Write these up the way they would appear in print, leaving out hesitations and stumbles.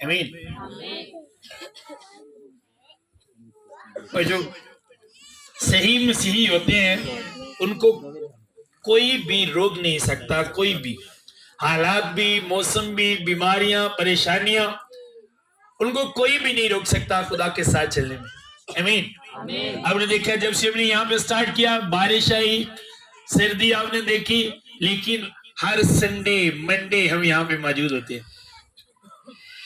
आमीन। और जो सही मसीही होते हैं उनको कोई भी रोक नहीं सकता, कोई भी हालात भी, मौसम भी, बीमारियां, परेशानियां, उनको कोई भी नहीं रोक सकता खुदा के साथ चलने में। आमीन। आपने देखा जब से हमने यहाँ पे स्टार्ट किया, बारिश आई, सर्दी आपने देखी, लेकिन हर संडे मंडे हम यहाँ पे मौजूद होते हैं,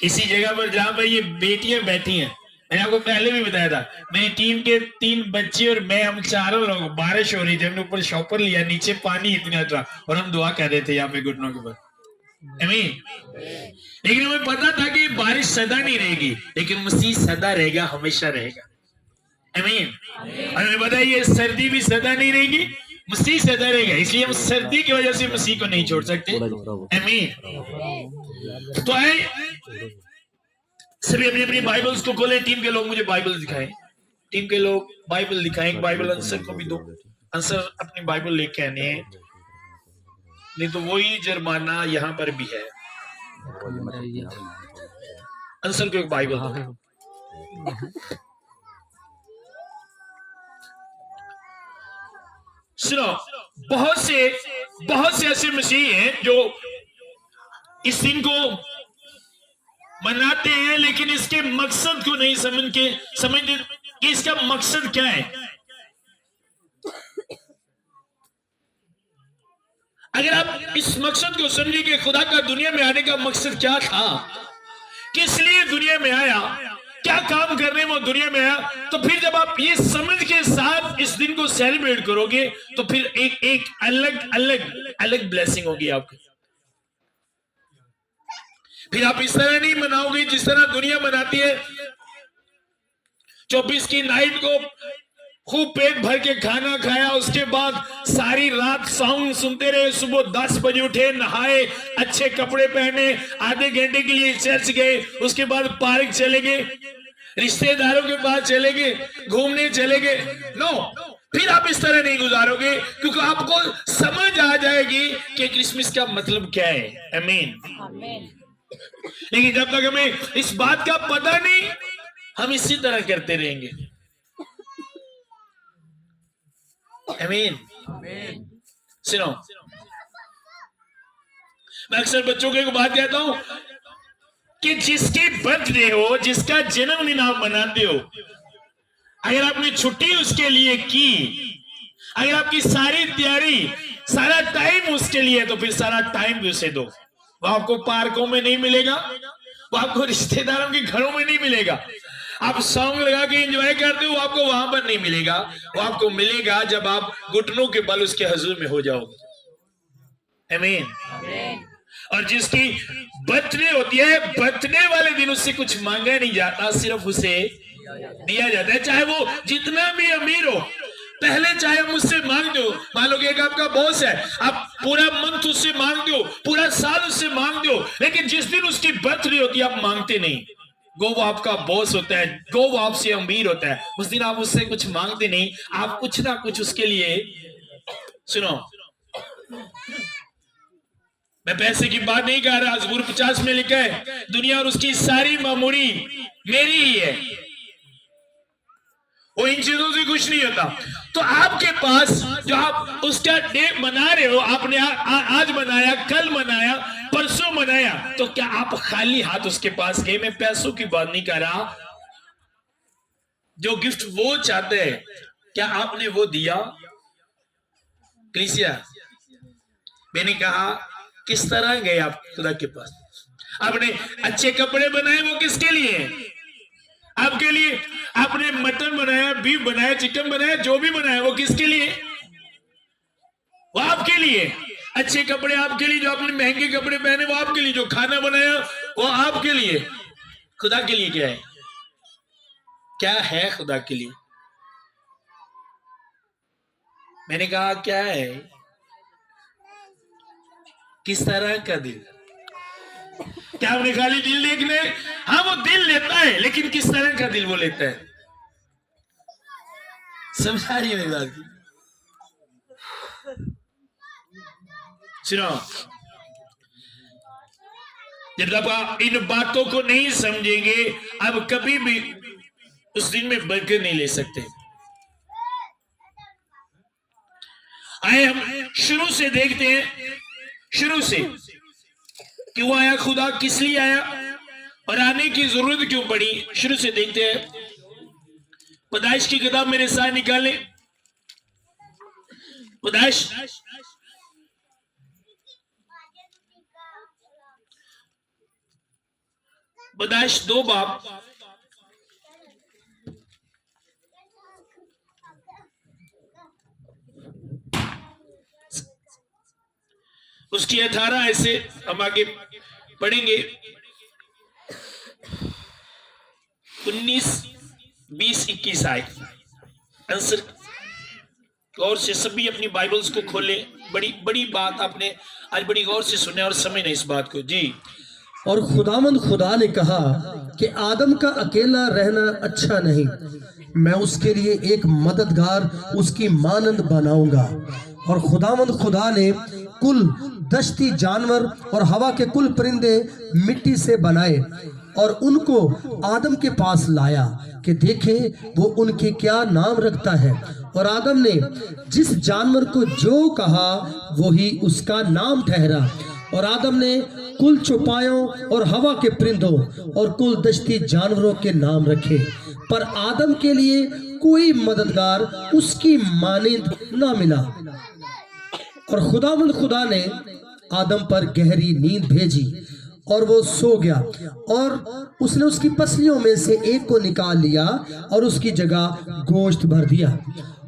इसी जगह पर जहां पर ये बेटियां बैठी हैं। मैंने आपको पहले भी बताया था, मेरी टीम के 3 बच्चे और मैं, हम चारों लोग, बारिश हो रही थी, हमने ऊपर शॉपर लिया, नीचे पानी इतना था और हम दुआ कर रहे थे यहाँ पे घुटनों के ऊपर। लेकिन हमें पता था कि बारिश सदा नहीं रहेगी, लेकिन मसीह सदा रहेगा, हमेशा रहेगा। और हमें पता है ये सर्दी भी सदा नहीं रहेगी, मसीह सदा रहेगा, इसलिए हम सर्दी की वजह से मसीह को नहीं छोड़ सकते। तो आए सभी अपनी अपनी बाइबल्स को खोले। टीम के लोग मुझे बाइबल दिखाएं, टीम के लोग बाइबल दिखाएं, बाइबल आंसर को भी दो, आंसर अपनी बाइबल लेके आने हैं, नहीं तो वही जुर्माना यहाँ पर भी है। आंसर को एक बाइबल दो। सुनो, बहुत से ऐसे मसीह हैं जो इस दिन को मनाते हैं, लेकिन इसके मकसद को नहीं समझते कि इसका मकसद क्या है। अगर आप इस मकसद को समझे कि खुदा का दुनिया में आने का मकसद क्या था, किस लिए दुनिया में आया, क्या काम करने वो दुनिया में आया, तो फिर जब आप ये समझ के साथ इस दिन को सेलिब्रेट करोगे तो फिर एक अलग ब्लेसिंग होगी आपकी। फिर आप इस तरह नहीं मनाओगे जिस तरह दुनिया मनाती है। 24 की नाइट को खूब पेट भर के खाना खाया, उसके बाद सारी रात सॉन्ग सुनते रहे, सुबह 10 बजे उठे, नहाए, अच्छे कपड़े पहने, आधे घंटे के लिए चर्च गए, उसके बाद पार्क चले गए, रिश्तेदारों के पास चले गए, घूमने चले गए। नो, फिर आप इस तरह नहीं गुजारोगे, क्योंकि आपको समझ आ जाएगी कि क्रिसमस का मतलब क्या है। आमीन। लेकिन जब तक हमें इस बात का पता नहीं, हम इसी तरह करते रहेंगे। आमीन। सुनो, मैं अक्सर बच्चों को एक बात कहता हूं कि जिसकी बर्थडे हो, जिसका जन्मदिन आप मनाते हो, अगर आपने छुट्टी उसके लिए की, अगर आपकी सारी तैयारी, सारा टाइम उसके लिए है, तो फिर सारा टाइम भी उसे दो। वो आपको पार्कों में नहीं मिलेगा, वो आपको रिश्तेदारों के घरों में नहीं मिलेगा। आप सॉन्ग लगा के एंजॉय करते हो, आपको वहां पर नहीं मिलेगा। वो आपको मिलेगा जब आप घुटनों के बल उसके हुजूर में हो जाओगे। आमीन। और जिसकी बर्थडे होती है, बर्थडे वाले दिन उससे कुछ मांगा नहीं जाता, सिर्फ उसे दिया जाता है। चाहे वो जितना भी अमीर हो, पहले चाहे मुझसे मांग दो, मान लो कि एक आपका बॉस है, आप पूरा मंथ उससे मांग दो, पूरा साल उससे मांग दो, लेकिन जिस दिन उसकी बर्थडे होती है आप मांगते नहीं। गो वो आपका बॉस होता है, गो वो आपसे अमीर होता है, उस दिन आप उससे कुछ मांगते नहीं, आप कुछ ना कुछ उसके लिए। सुनो, मैं पैसे की बात नहीं कर रहा, ज़बूर 50 में लिखा है, दुनिया और उसकी सारी मामूरी मेरी ही है, वो इन चीजों से खुश नहीं होता। तो आपके पास जो आप उसका डे मना रहे हो, आपने आज मनाया, कल मनाया, परसों मनाया, तो क्या आप खाली हाथ उसके पास गए? मैं पैसों की बात नहीं कर रहा, जो गिफ्ट वो चाहते हैं, क्या आपने वो दिया? क्लिसिया, मैंने कहा किस तरह गए आप खुदा के पास? आपने अच्छे कपड़े बनाए, वो किसके लिए? आपके लिए। आपने मटन बनाया, बीफ बनाया, चिकन बनाया, जो भी बनाया वो किसके लिए? वो आपके लिए। अच्छे कपड़े आपके लिए, जो आपने महंगे कपड़े पहने वो आपके लिए, जो खाना बनाया वो आपके लिए। खुदा के लिए क्या है? क्या है खुदा के लिए? मैंने कहा क्या है? किस तरह का दिल? क्या आपने खाली दिल देखने? हाँ, वो दिल लेता है, लेकिन किस तरह का दिल वो लेता है? समझा रही है मेरी बात की? सुनो, जब तक आप इन बातों को नहीं समझेंगे, आप कभी भी उस दिन में बरकत नहीं ले सकते। आए हम शुरू से देखते हैं, शुरू से क्यों आया खुदा, किस लिए आया और आने की जरूरत क्यों पड़ी, शुरू से देखते हैं। पैदाइश की किताब मेरे साथ निकालें, पैदाइश पैदाइश 2 बाब उसकी 18 ऐसे हम आगे पढ़ेंगे, 19, 20, 21 आए आंसर। गौर से सभी अपनी बाइबल्स को खोले, बड़ी बड़ी बात आपने आज बड़ी गौर से सुने और समझना इस बात को जी। और खुदावंद खुदा ने कहा कि आदम का अकेला रहना अच्छा नहीं, मैं उसके लिए एक मददगार उसकी मानंद बनाऊंगा। और खुदावंद खुदा ने कुल दश्ती जानवर और हवा के कुल परिंदे मिट्टी से बनाए और उनको आदम के पास लाया कि देखे वो उनके क्या नाम रखता है। और आदम ने जिस जानवर को जो कहा वही उसका नाम ठहरा। और आदम ने कुल चौपायों और हवा के परिंदों और कुल दश्ती जानवरों के नाम रखे, पर आदम के लिए कोई मददगार उसकी मानिंद न मिला। और खुदावंद खुदा ने आदम पर गहरी नींद भेजी और वो सो गया। और उसने उसकी पसलियों में से एक को निकाल लिया और उसकी जगह गोश्त भर दिया।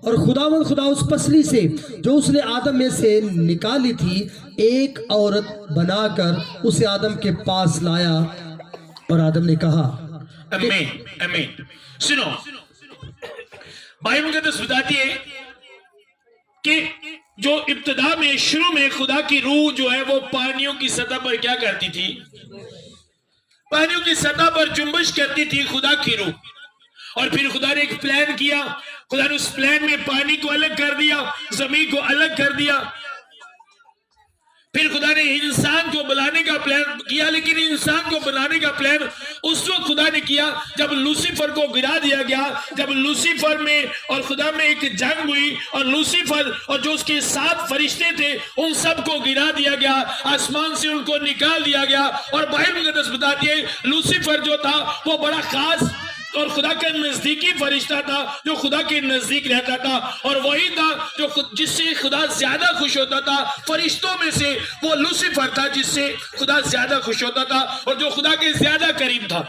और खुदावंद खुदा उस पसली से जो उसने आदम में से निकाली थी एक औरत बनाकर उसे आदम के पास लाया। और आदम ने कहा, आमीन आमीन। सुनो, बाइबल मुकद्दस बताती है कि जो इब्तिदा में शुरू में खुदा की रूह जो है वो पानियों की सतह पर क्या करती थी, पानियों की सतह पर जुम्बिश करती थी खुदा की रूह। और फिर खुदा ने एक प्लान किया, खुदा ने उस प्लान में पानी को अलग कर दिया, जमीन को अलग कर दिया। फिर खुदा ने इंसान को बनाने का प्लान किया, लेकिन इंसान को बनाने का प्लान उस वक्त खुदा ने किया जब लूसीफर को गिरा दिया गया। जब लूसीफर में और खुदा में एक जंग हुई और लूसीफर और जो उसके 7 फरिश्ते थे उन सबको गिरा दिया गया, आसमान से उनको निकाल दिया गया। और बाइबल मुकद्दस बताती है लूसीफर जो था वो बड़ा खास और खुदा का नजदीकी फरिश्ता था, जो खुदा के नजदीक रहता था, और वही था जो जिससे खुदा ज्यादा खुश होता था। फरिश्तों में से वो लूसीफर था जिससे खुदा ज्यादा खुश होता था और जो खुदा के ज्यादा करीब था।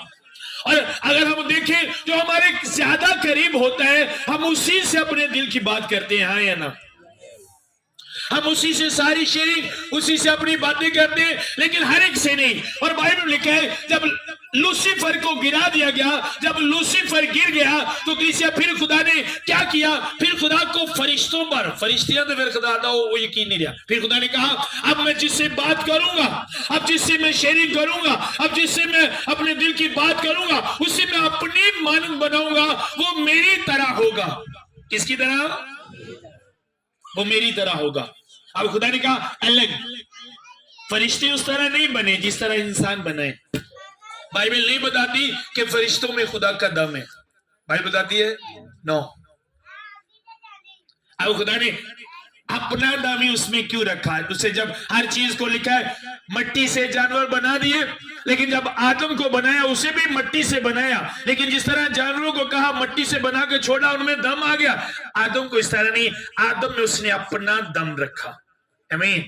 और अगर हम देखें जो हमारे ज्यादा करीब होता है हम उसी से अपने दिल की बात करते हैं, हाँ या ना? हम उसी से सारी शेयरिंग, उसी से अपनी बातें करते हैं, लेकिन हर एक से नहीं। और बाइबल में लिखा है जब लूसीफर को गिरा दिया गया, जब लूसीफर गिर गया तो फिर खुदा ने क्या किया, फिर खुदा को फरिश्तों पर, फरिश्तियां तो फिर खुदा था वो यकीन नहीं रहा। फिर खुदा ने कहा अब मैं जिससे बात करूंगा, अब जिससे मैं शेयरिंग करूंगा, अब जिससे मैं अपने दिल की बात करूंगा उससे मैं अपनी मानंद बनाऊंगा, वो मेरी तरह होगा। किसकी तरह? वो मेरी तरह होगा। अब खुदा ने कहा अलग, फरिश्ते उस तरह नहीं बने जिस तरह इंसान बने। बाइबल नहीं बताती कि फरिश्तों में खुदा का दम है, बाइबल बताती है नो। अब खुदा ने अपना दम ही उसमें क्यों रखा है? उसे जब हर चीज को लिखा है मट्टी से जानवर बना दिए, लेकिन जब आदम को बनाया उसे भी मट्टी से बनाया, लेकिन जिस तरह जानवरों को कहा मट्टी से बना के छोड़ा उनमें दम आ गया, आदम को इस तरह नहीं, आदम में उसने अपना दम रखा। आमीन।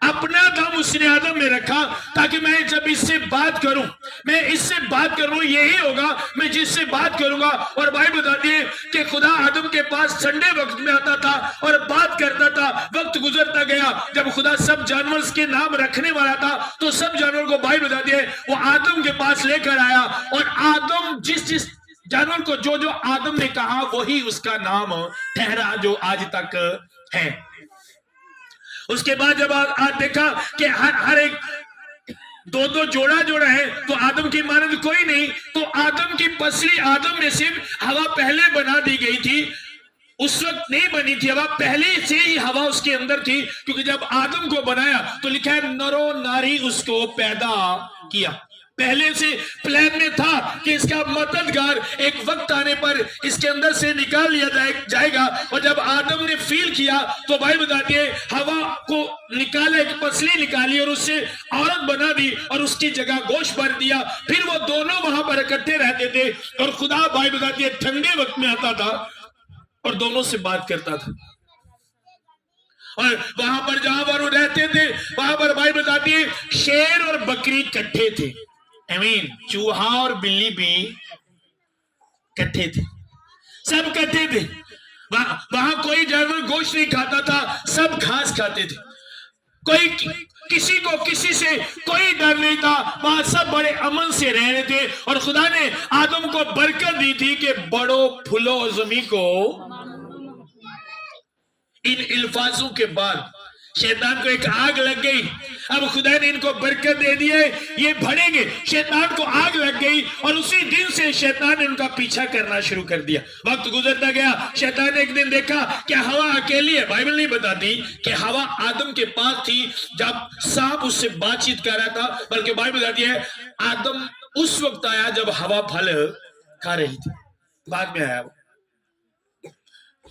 अपना दम उसने आदम में रखा ताकि मैं जब इससे बात करूं, मैं इससे बात करूं यही होगा मैं जिससे बात करूंगा। और बाइबल बताती है कि खुदा आदम के पास संडे वक्त में आता था और बात करता था। वक्त गुजरता गया, जब खुदा सब जानवर के नाम रखने वाला था तो सब जानवर को बाइबल बताती है वो आदम के पास लेकर आया, और आदम जिस जानवर को जो आदम ने कहा वही उसका नाम ठहरा जो आज तक है। उसके बाद जब आज देखा कि हर एक 2-2 जोड़ा है तो आदम की मानंद कोई नहीं, तो आदम की पसली, आदम में सिर्फ हवा पहले बना दी गई थी, उस वक्त नहीं बनी थी हवा, पहले से ही हवा उसके अंदर थी, क्योंकि जब आदम को बनाया तो लिखा है नरो नारी उसको पैदा किया। पहले से प्लान में था कि इसका मददगार एक वक्त आने पर इसके अंदर से निकाल लिया जाएगा। और जब आदम ने फील किया तो भाई बताती है हवा को निकाला, एक पसली निकाली और उससे औरत बना दी और उसकी जगह गोश्त भर दिया। फिर वो दोनों वहां पर इकट्ठे रहते थे और खुदा भाई बताती है ठंडे वक्त में आता था और दोनों से बात करता था। और वहां पर जहां पर वो रहते थे वहां पर भाई बताती है शेर और बकरी इकट्ठे थे। चूहा और बिल्ली भी इकट्ठे थे, सब इकट्ठे थे। वहां कोई जानवर गोश्त नहीं खाता था, सब घास खाते थे। कोई किसी को किसी से कोई डर नहीं था, वहां सब बड़े अमन से रह रहे थे। और खुदा ने आदम को बरकत दी थी कि बड़ो फूलो और जमीन को। इन अल्फाजों के बाद शैतान को एक आग लग गई। अब खुदा ने इनको बरकत दे दी है, ये बढ़ेंगे। शैतान को आग लग गई और उसी दिन से शैतान ने उनका पीछा करना शुरू कर दिया। वक्त गुजरता गया, शैतान ने एक दिन देखा कि हवा अकेली है। बाइबल नहीं बताती कि हवा आदम के पास थी जब सांप उससे बातचीत कर रहा था, बल्कि बाइबल बताती है आदम उस वक्त आया जब हवा फल खा रही थी, बाद में आया।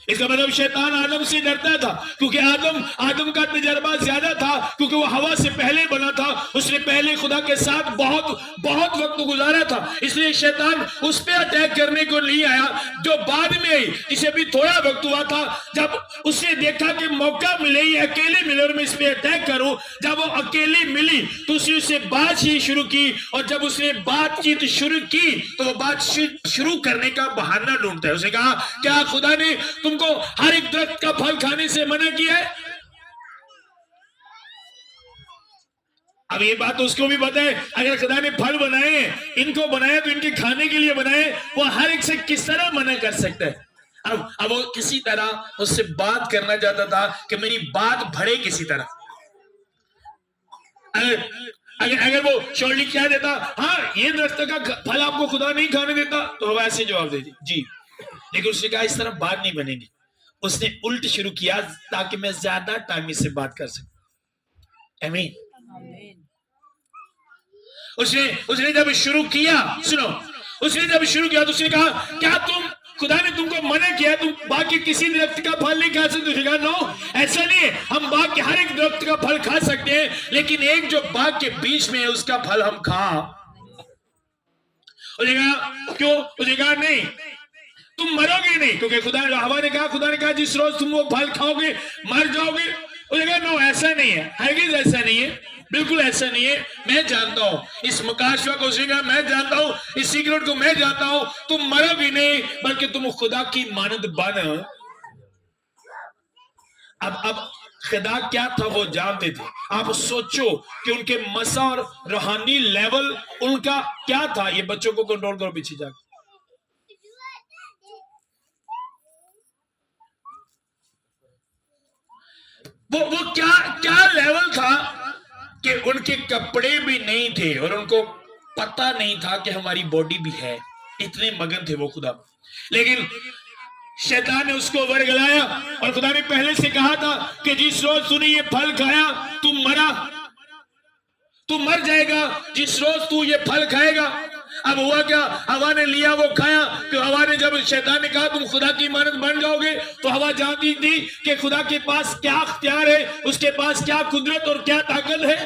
इसका मतलब शैतान आदम से डरता था, क्योंकि आदम का तजर्बा ज्यादा था, क्योंकि वो हवा से पहले बना था। उसने पहले खुदा के साथ बहुत वक्त गुजारा था। इसलिए शैतान उस पर अटैक करने को नहीं आया जो बाद में आई, जिसे भी थोड़ा वक्त हुआ था। जब उसने देखा कि मौका मिले, ये अकेले मिले और मैं इस पे अटैक करूं, जब वो अकेली मिली तो उसने उससे बातचीत शुरू की। और जब उसने बातचीत शुरू की तो वो बातचीत शुरू करने का बहाना ढूंढता है। उसने कहा क्या खुदा ने तुमको हर एक दरख्त का फल खाने से मना किया है? अब ये बात उसको भी पता है, अगर खुदा ने फल बनाए, इनको बनाया तो इनके खाने के लिए बनाए, वो हर एक से किस तरह मना कर सकता है? अब वो किसी तरह उससे बात करना चाहता था कि मेरी बात भरे किसी तरह। अगर वो शॉर्टली क्या देता, हाँ ये दरख्त का फल आपको खुदा नहीं खाने देता, तो वो ऐसे जवाब देती जी। लेकिन उसने कहा इस तरह बात नहीं बनेगी। उसने उल्ट शुरू किया ताकि मैं ज्यादा टाइम इससे बात कर सकूं। आमीन। उसने जब शुरू किया, सुनो, उसने जब शुरू किया तो उसने कहा क्या खुदा ने तुमको मना किया तुम बाग के किसी दरख्त का फल नहीं खा सकते? उसने कहा नो, ऐसा नहीं है, हम बाग के हर एक दरख्त का फल खा सकते हैं, लेकिन एक जो बाग के बीच में है उसका फल हम खा। उसने कहा क्यों? उसने कहा नहीं, तुम मरोगे नहीं, क्योंकि हवा ने कहा जिस रोज तुम वो फल खाओगे मर जाओगे। उसने कहा नो, ऐसा नहीं है, हरगिज़ ऐसा नहीं है, बिल्कुल ऐसा नहीं है। मैं जानता हूं इस मुकाशवा को, उसने कहा मैं जानता हूं इस सीक्रेट को, मैं जानता हूं तुम मरोगे नहीं, बल्कि तुम खुदा की मानद बन। अब खुदा क्या था वो जानते थे। आप सोचो कि उनके मसा और रूहानी लेवल उनका क्या था। ये बच्चों को कंट्रोल करो पीछे जाकर। वो क्या लेवल था कि उनके कपड़े भी नहीं थे और उनको पता नहीं था कि हमारी बॉडी भी है। इतने मगन थे वो खुदा। लेकिन शैतान ने उसको वर्गलाया और खुदा ने पहले से कहा था कि जिस रोज तूने ये फल खाया तू मर जाएगा, जिस रोज तू ये फल खाएगा। अब हुआ क्या, हवा ने लिया वो खाया। तो हवा ने, जब शैतान ने कहा तुम खुदा की मानद बन जाओगे, तो हवा जानती थी कि खुदा के पास क्या अख्तियार है, उसके पास क्या कुदरत और क्या ताकत है।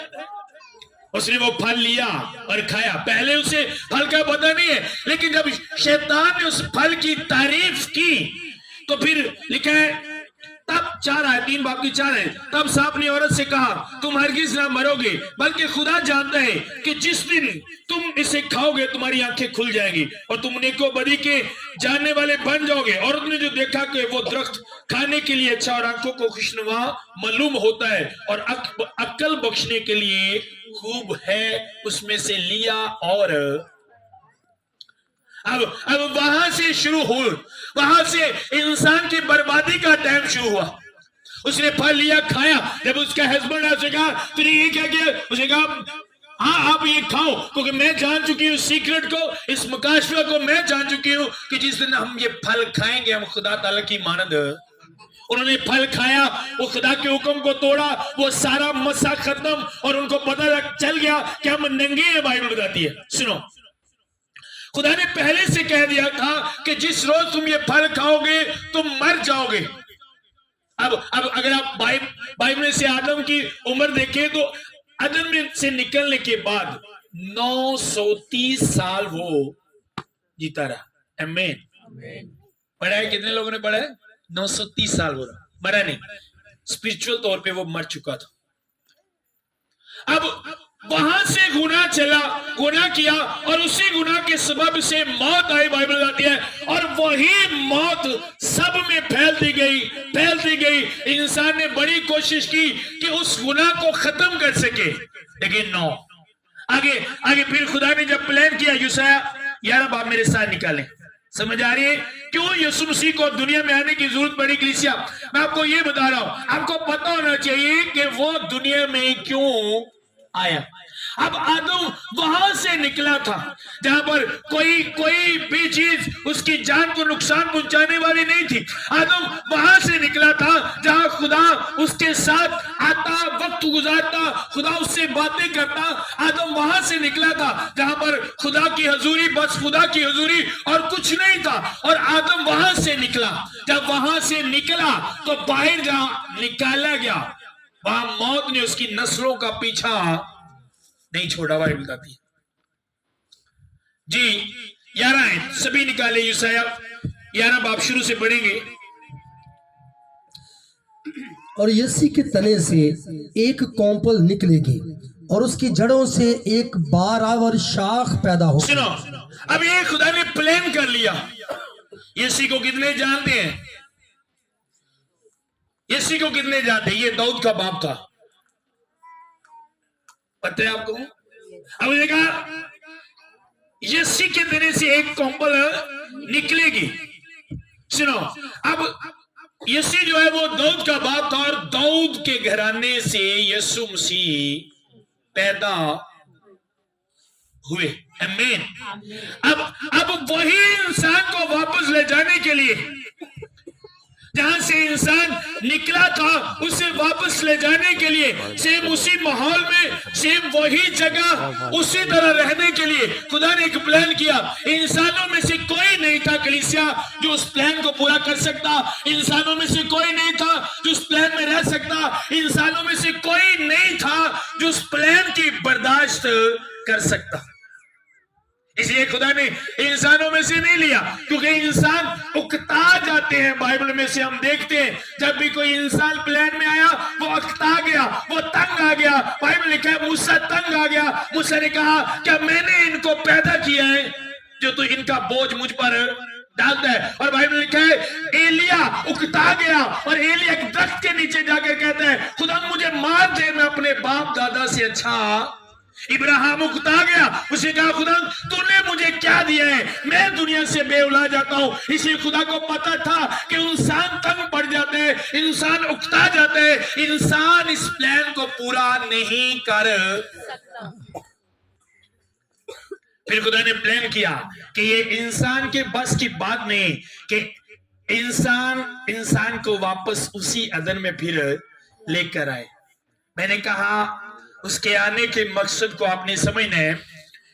उसने वो फल लिया और खाया। पहले उसे फल का पता नहीं है, लेकिन जब शैतान ने उस फल की तारीफ की तो फिर लिखा है तब 4 है, 3 बाप की 4 है। तब सांप ने औरत से कहा तुम हरगिज ना मरोगे, बल्कि खुदा जानता है कि जिस दिन तुम इसे खाओगे तुम्हारी आंखें खुल जाएंगी और तुम नेको बदी के जानने वाले बन जाओगे। औरत ने जो देखा कि वो दरख्त खाने के लिए अच्छा और आंखों को खुशनुमा मालूम होता है और अक्ल बख्शने के लिए खूब है, उसमें से लिया। और अब वहां से शुरू हो, वहां से इंसान की बर्बादी का टाइम शुरू हुआ। उसने फल लिया, खाया। जब उसका हस्बैंड उसने कहा तूने ये क्या किया? उसने कहा हाँ आप ये खाओ, क्योंकि मैं जान चुकी हूँ सीक्रेट को, इस मुकाशफा को मैं जान चुकी हूँ कि जिस दिन हम ये फल खाएंगे हम खुदा ताला की मानद। उन्होंने फल खाया, वो खुदा के हुक्म को तोड़ा, वो सारा मसा खत्म और उनको पता चल गया कि हम नंगे हैं। बाइबल बताती है, सुनो, खुदा ने पहले से कह दिया था कि जिस रोज तुम ये फल खाओगे तुम मर जाओगे। अब अगर आप बाइबल से आदम की उम्र देखें तो आदम से निकलने के बाद 930 साल वो जीता रहा। आमीन। पढ़ा है, कितने लोगों ने पढ़ा है? 930 साल वो रहा, मरा नहीं। स्पिरिचुअल तौर पे वो मर चुका था। अब वहां से गुनाह चला, गुनाह किया और उसी गुनाह के सबब से मौत आई। बाइबल बताती है, और वही मौत सब में फैलती गई। इंसान ने बड़ी कोशिश की कि उस गुनाह को खत्म कर सके, लेकिन नो। आगे फिर खुदा ने जब प्लान किया, यूसाया 11 बाब मेरे साथ निकालें। समझ आ रही है क्यों यीशु मसीह को दुनिया में आने की जरूरत पड़ी? कलीसिया, मैं आपको ये बता रहा हूं, आपको पता होना चाहिए कि वो दुनिया में क्यों आया। अब आदम वहां से निकला था जहां पर कोई भी चीज उसकी जान को नुकसान पहुंचाने वाली नहीं थी। आदम वहां से निकला था जहां खुदा उसके साथ आता, वक्त गुजारता, खुदा उससे बातें करता। आदम वहां से निकला था जहां पर खुदा की हजूरी, बस खुदा की हजूरी और कुछ नहीं था। और आदम वहां से निकला, जब वहां से निकला तो बाहर जहां निकाला गया वहां मौत ने उसकी नस्लों का पीछा नहीं छोड़ा। बाइबल बताती है जी। 11 है, सभी निकाले। यूसाया 11 बाब शुरू से पढ़ेंगे। और यसी के तने से एक कौंपल निकलेगी और उसकी जड़ों से एक बारावर शाख पैदा होगी। सुनो, अब ये खुदा ने प्लान कर लिया। यसी को कितने जानते हैं? यसी को कितने जानते हैं? ये दाऊद का बाप था, पता है आपको? अब देखा, यसी के देने से एक कौंपल निकलेगी। सुनो, अब यसी जो है वो दाऊद का बाप था और दाऊद के घराने से यीशु मसीह पैदा हुए। आमीन। अब वही इंसान को वापस ले जाने के लिए, जहां से इंसान निकला था उसे वापस ले जाने के लिए, सेम उसी माहौल में, सेम वही जगह, उसी तरह रहने के लिए खुदा ने एक प्लान किया। इंसानों में से कोई नहीं था कलीसिया जो उस प्लान को पूरा कर सकता। इंसानों में से कोई नहीं था जो उस प्लान में रह सकता। इंसानों में से कोई नहीं था जो उस प्लान की बर्दाश्त कर सकता। इसलिए खुदा ने इंसानों में से नहीं लिया, क्योंकि इंसान उकता जाते हैं। बाइबल में से हम देखते हैं जब भी कोई इंसान प्लान में आया वो उकता गया, वो तंग आ गया। बाइबल लिखा है मूसा तंग आ गया। मूसा ने कहा क्या मैंने इनको पैदा किया है जो तू इनका बोझ मुझ पर डालता है? और बाइबल लिखा है एलिया उकता गया और एलिया एक दरख्त के नीचे जाकर कहता है खुदा मुझे मार दे, मैं अपने बाप दादा से अच्छा। इब्राहिम उकता गया, उसे कहा खुदा तूने मुझे क्या दिया है, मैं दुनिया से बेउला जाता हूं। इसलिए खुदा को पता था कि इंसान तंग पड़ जाते हैं, इंसान उकता जाते हैं, इंसान इस प्लान को पूरा नहीं कर सकता। फिर खुदा ने प्लान किया कि ये इंसान के बस की बात नहीं कि इंसान को वापस उसी अदन में फिर लेकर आए। मैंने कहा उसके आने के मकसद को आपने समझना है।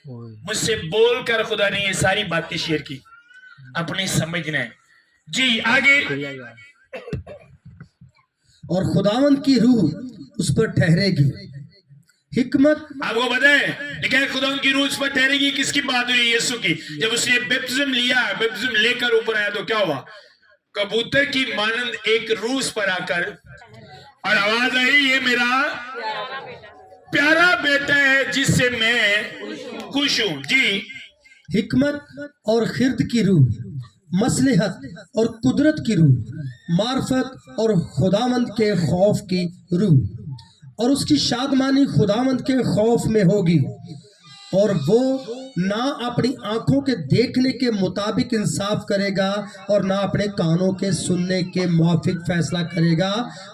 मुझसे बोलकर खुदा ने ये सारी बातें शेयर की, अपने समझना है जी। आगे, और खुदावंद की रूह उस पर ठहरेगी। हिकमत, आपको बताएं लेकिन खुदावंद की रूह उस पर ठहरेगी। किसकी बात हुई? यीशु की। जब उसने बैप्टिज्म लिया, बैप्टिज्म लेकर ऊपर आया तो क्या हुआ? कबूतर की मानंद एक रूह उस पर आकर और आवाज आई ये मेरा प्यारा बेटा है जिससे मैं खुश हूं जी। हिकमत और खिर्द की रूह, मसलहत और कुदरत की रूह, मार्फत और खुदावंद के खौफ की रूह, और उसकी शादमानी खुदावंद के खौफ में होगी। और वो ना अपनी आंखों के देखने के मुताबिक इंसाफ करेगा और ना अपने कानों के सुनने के मुआफिक फैसला करेगा,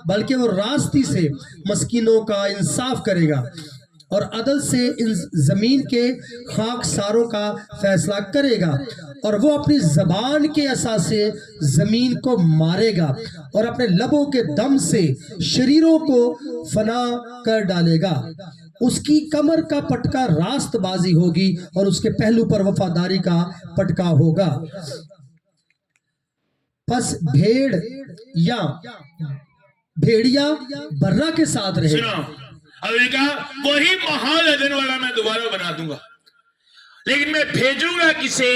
बल्कि वो रास्ती से मस्कीनों का इंसाफ करेगा और अदल से इन जमीन के खाकसारों का फैसला करेगा, और वो अपनी जबान के असर से जमीन को मारेगा और अपने लबों के दम से शरीरों को फना कर डालेगा। उसकी कमर का पटका रास्तबाजी होगी और उसके पहलू पर वफादारी का पटका होगा। बस भेड़िया बर्रा के साथ रहे। सुनो, अभी कहा वही माहौल अदन वाला मैं दोबारा बना दूंगा, लेकिन मैं भेजूंगा किसे?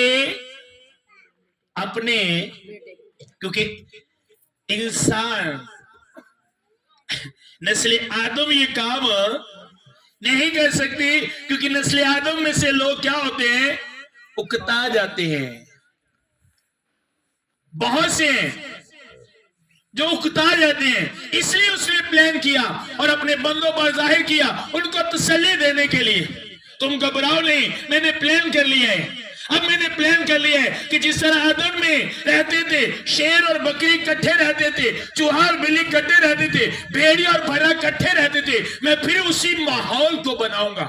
अपने, क्योंकि इंसान नस्ल आदम ये काम नहीं कर सकती, क्योंकि नस्ल आदम में से लोग क्या होते हैं? उकता जाते हैं। बहुत से हैं जो उकता जाते हैं, इसलिए उसने प्लान किया और अपने बंदों पर जाहिर किया उनको तसल्ली देने के लिए, तुम घबराओ नहीं, मैंने प्लान कर लिया है। अब मैंने प्लान कर लिया है कि जिस तरह आदम में रहते थे शेर और बकरी इकट्ठे रहते थे, चूहा और बिल्ली इकट्ठे रहते थे, भेड़ी और बर्रा इकट्ठे रहते थे, मैं फिर उसी माहौल को बनाऊंगा।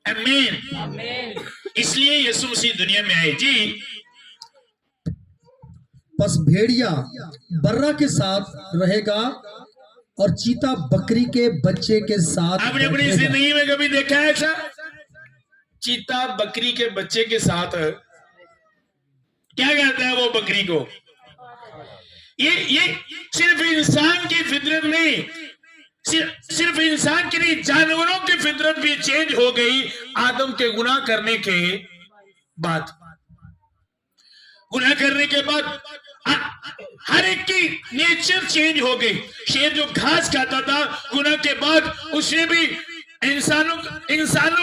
आमीन। इसलिए यीशु मसीह दुनिया में आए जी। बस भेड़िया बर्रा के साथ रहेगा और चीता बकरी के बच्चे के साथ। आपने अपनी जिंदगी में कभी देखा है ऐसा? चीता बकरी के बच्चे के साथ क्या करता है वो बकरी को? ये सिर्फ इंसान की फितरत नहीं, सिर्फ इंसान की नहीं, जानवरों की फितरत भी चेंज हो गई आदम के गुनाह करने के बाद। गुनाह करने के बाद हर एक की नेचर चेंज हो गई। शेर जो घास खाता था, गुनाह के बाद उसने भी इंसानों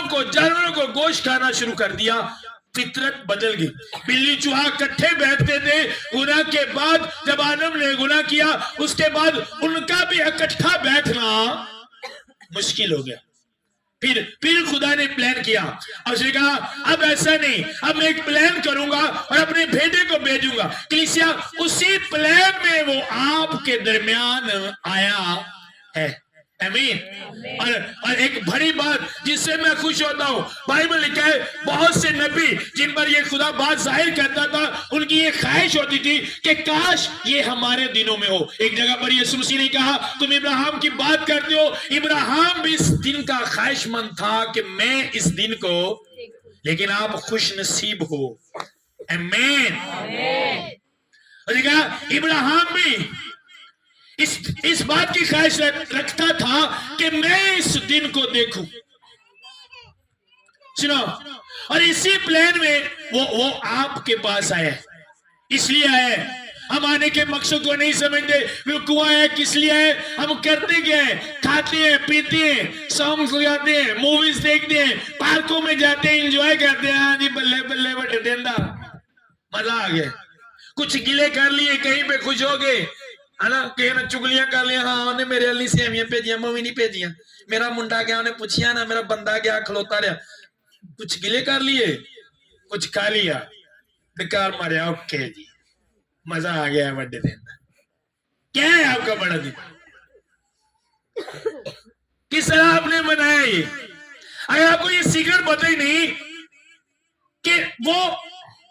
को, जानवरों को गोश्त खाना शुरू कर दिया, फितरत बदल गई। बिल्ली चूहा इकट्ठे बैठते थे, गुनाह के बाद जब आदम ने गुनाह किया उसके बाद उनका भी इकट्ठा बैठना मुश्किल हो गया। फिर खुदा ने प्लान किया और उसने कहा अब ऐसा नहीं, अब मैं एक प्लान करूंगा और अपने बेटे को भेजूंगा। कलीसिया उसी प्लान में वो आपके दरमियान आया है। आमीन। और एक बड़ी बात जिससे मैं खुश होता हूं, बाइबल लिखा है बहुत से नबी जिन पर ये खुदा बात जाहिर करता था, उनकी ये ख्वाहिश होती थी कि काश ये हमारे दिनों में हो। एक जगह पर यीशु मसीह ने कहा तुम इब्राहिम की बात करते हो, इब्राहिम भी इस दिन का ख्वाहिशमंद था कि मैं इस दिन को, लेकिन आप खुश नसीब हो। आमीन। और कहा इब्राहिम भी इस बात की ख्वाहिश रखता था कि मैं इस दिन को देखूं। सुनो, और इसी प्लान में वो आपके पास आया, इसलिए आया। हम आने के मकसद को नहीं समझते, वो क्यों आया, किस लिए आया, हम करते क्या है? खाते हैं, पीते हैं, सॉन्ग गाते हैं, मूवीज देखते हैं, पार्कों में जाते हैं, एंजॉय करते हैं। हाँ जी, बल्ले बल्ले बटे देंदा, मजा आ गया। कुछ गिले कर लिए, कहीं पे खुश हो गए, है ना, कहीं ने चुगलियां कर लिया, हाँ उन्हें मेरे अली सेवियां भेजिया, मैं भी नहीं भेजिया, मेरा मुंडा गया उन्हें पूछिया ना, मेरा बंदा गया खलोता रहा। कुछ गिले कर लिए, कुछ खा लिया, बेकार मारिया, ओके जी, मजा आ गया बर्थडे दिन। क्या है आपका बड़ा दिन? किस तरह आपने मनाया ये? अगर आपको ये सीक्रेट पता ही नहीं कि वो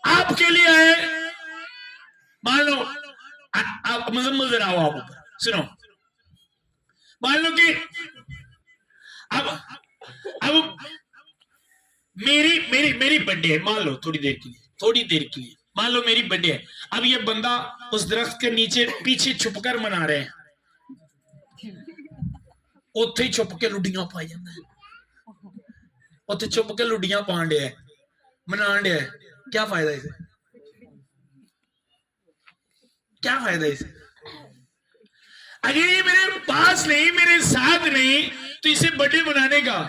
आपके लिए आए, मान लो आप मुजम्मिल जरा आओ, आप ऊपर सुनो, मान लो कि अब मेरी बर्थडे है, मान लो थोड़ी देर के लिए मान लो मेरी बर्थडे है। अब ये बंदा उस दरख्त के नीचे पीछे छुपकर मना रहे हैं, उत्थे छुप के लुडियां पाई जाता है, उत्थे छुप के लुडियां पान डे है, मनान डे है। क्या फायदा इसे? क्या फायदा इसे? अगर ये मेरे पास नहीं, मेरे साथ नहीं, तो इसे बर्थडे मनाने का।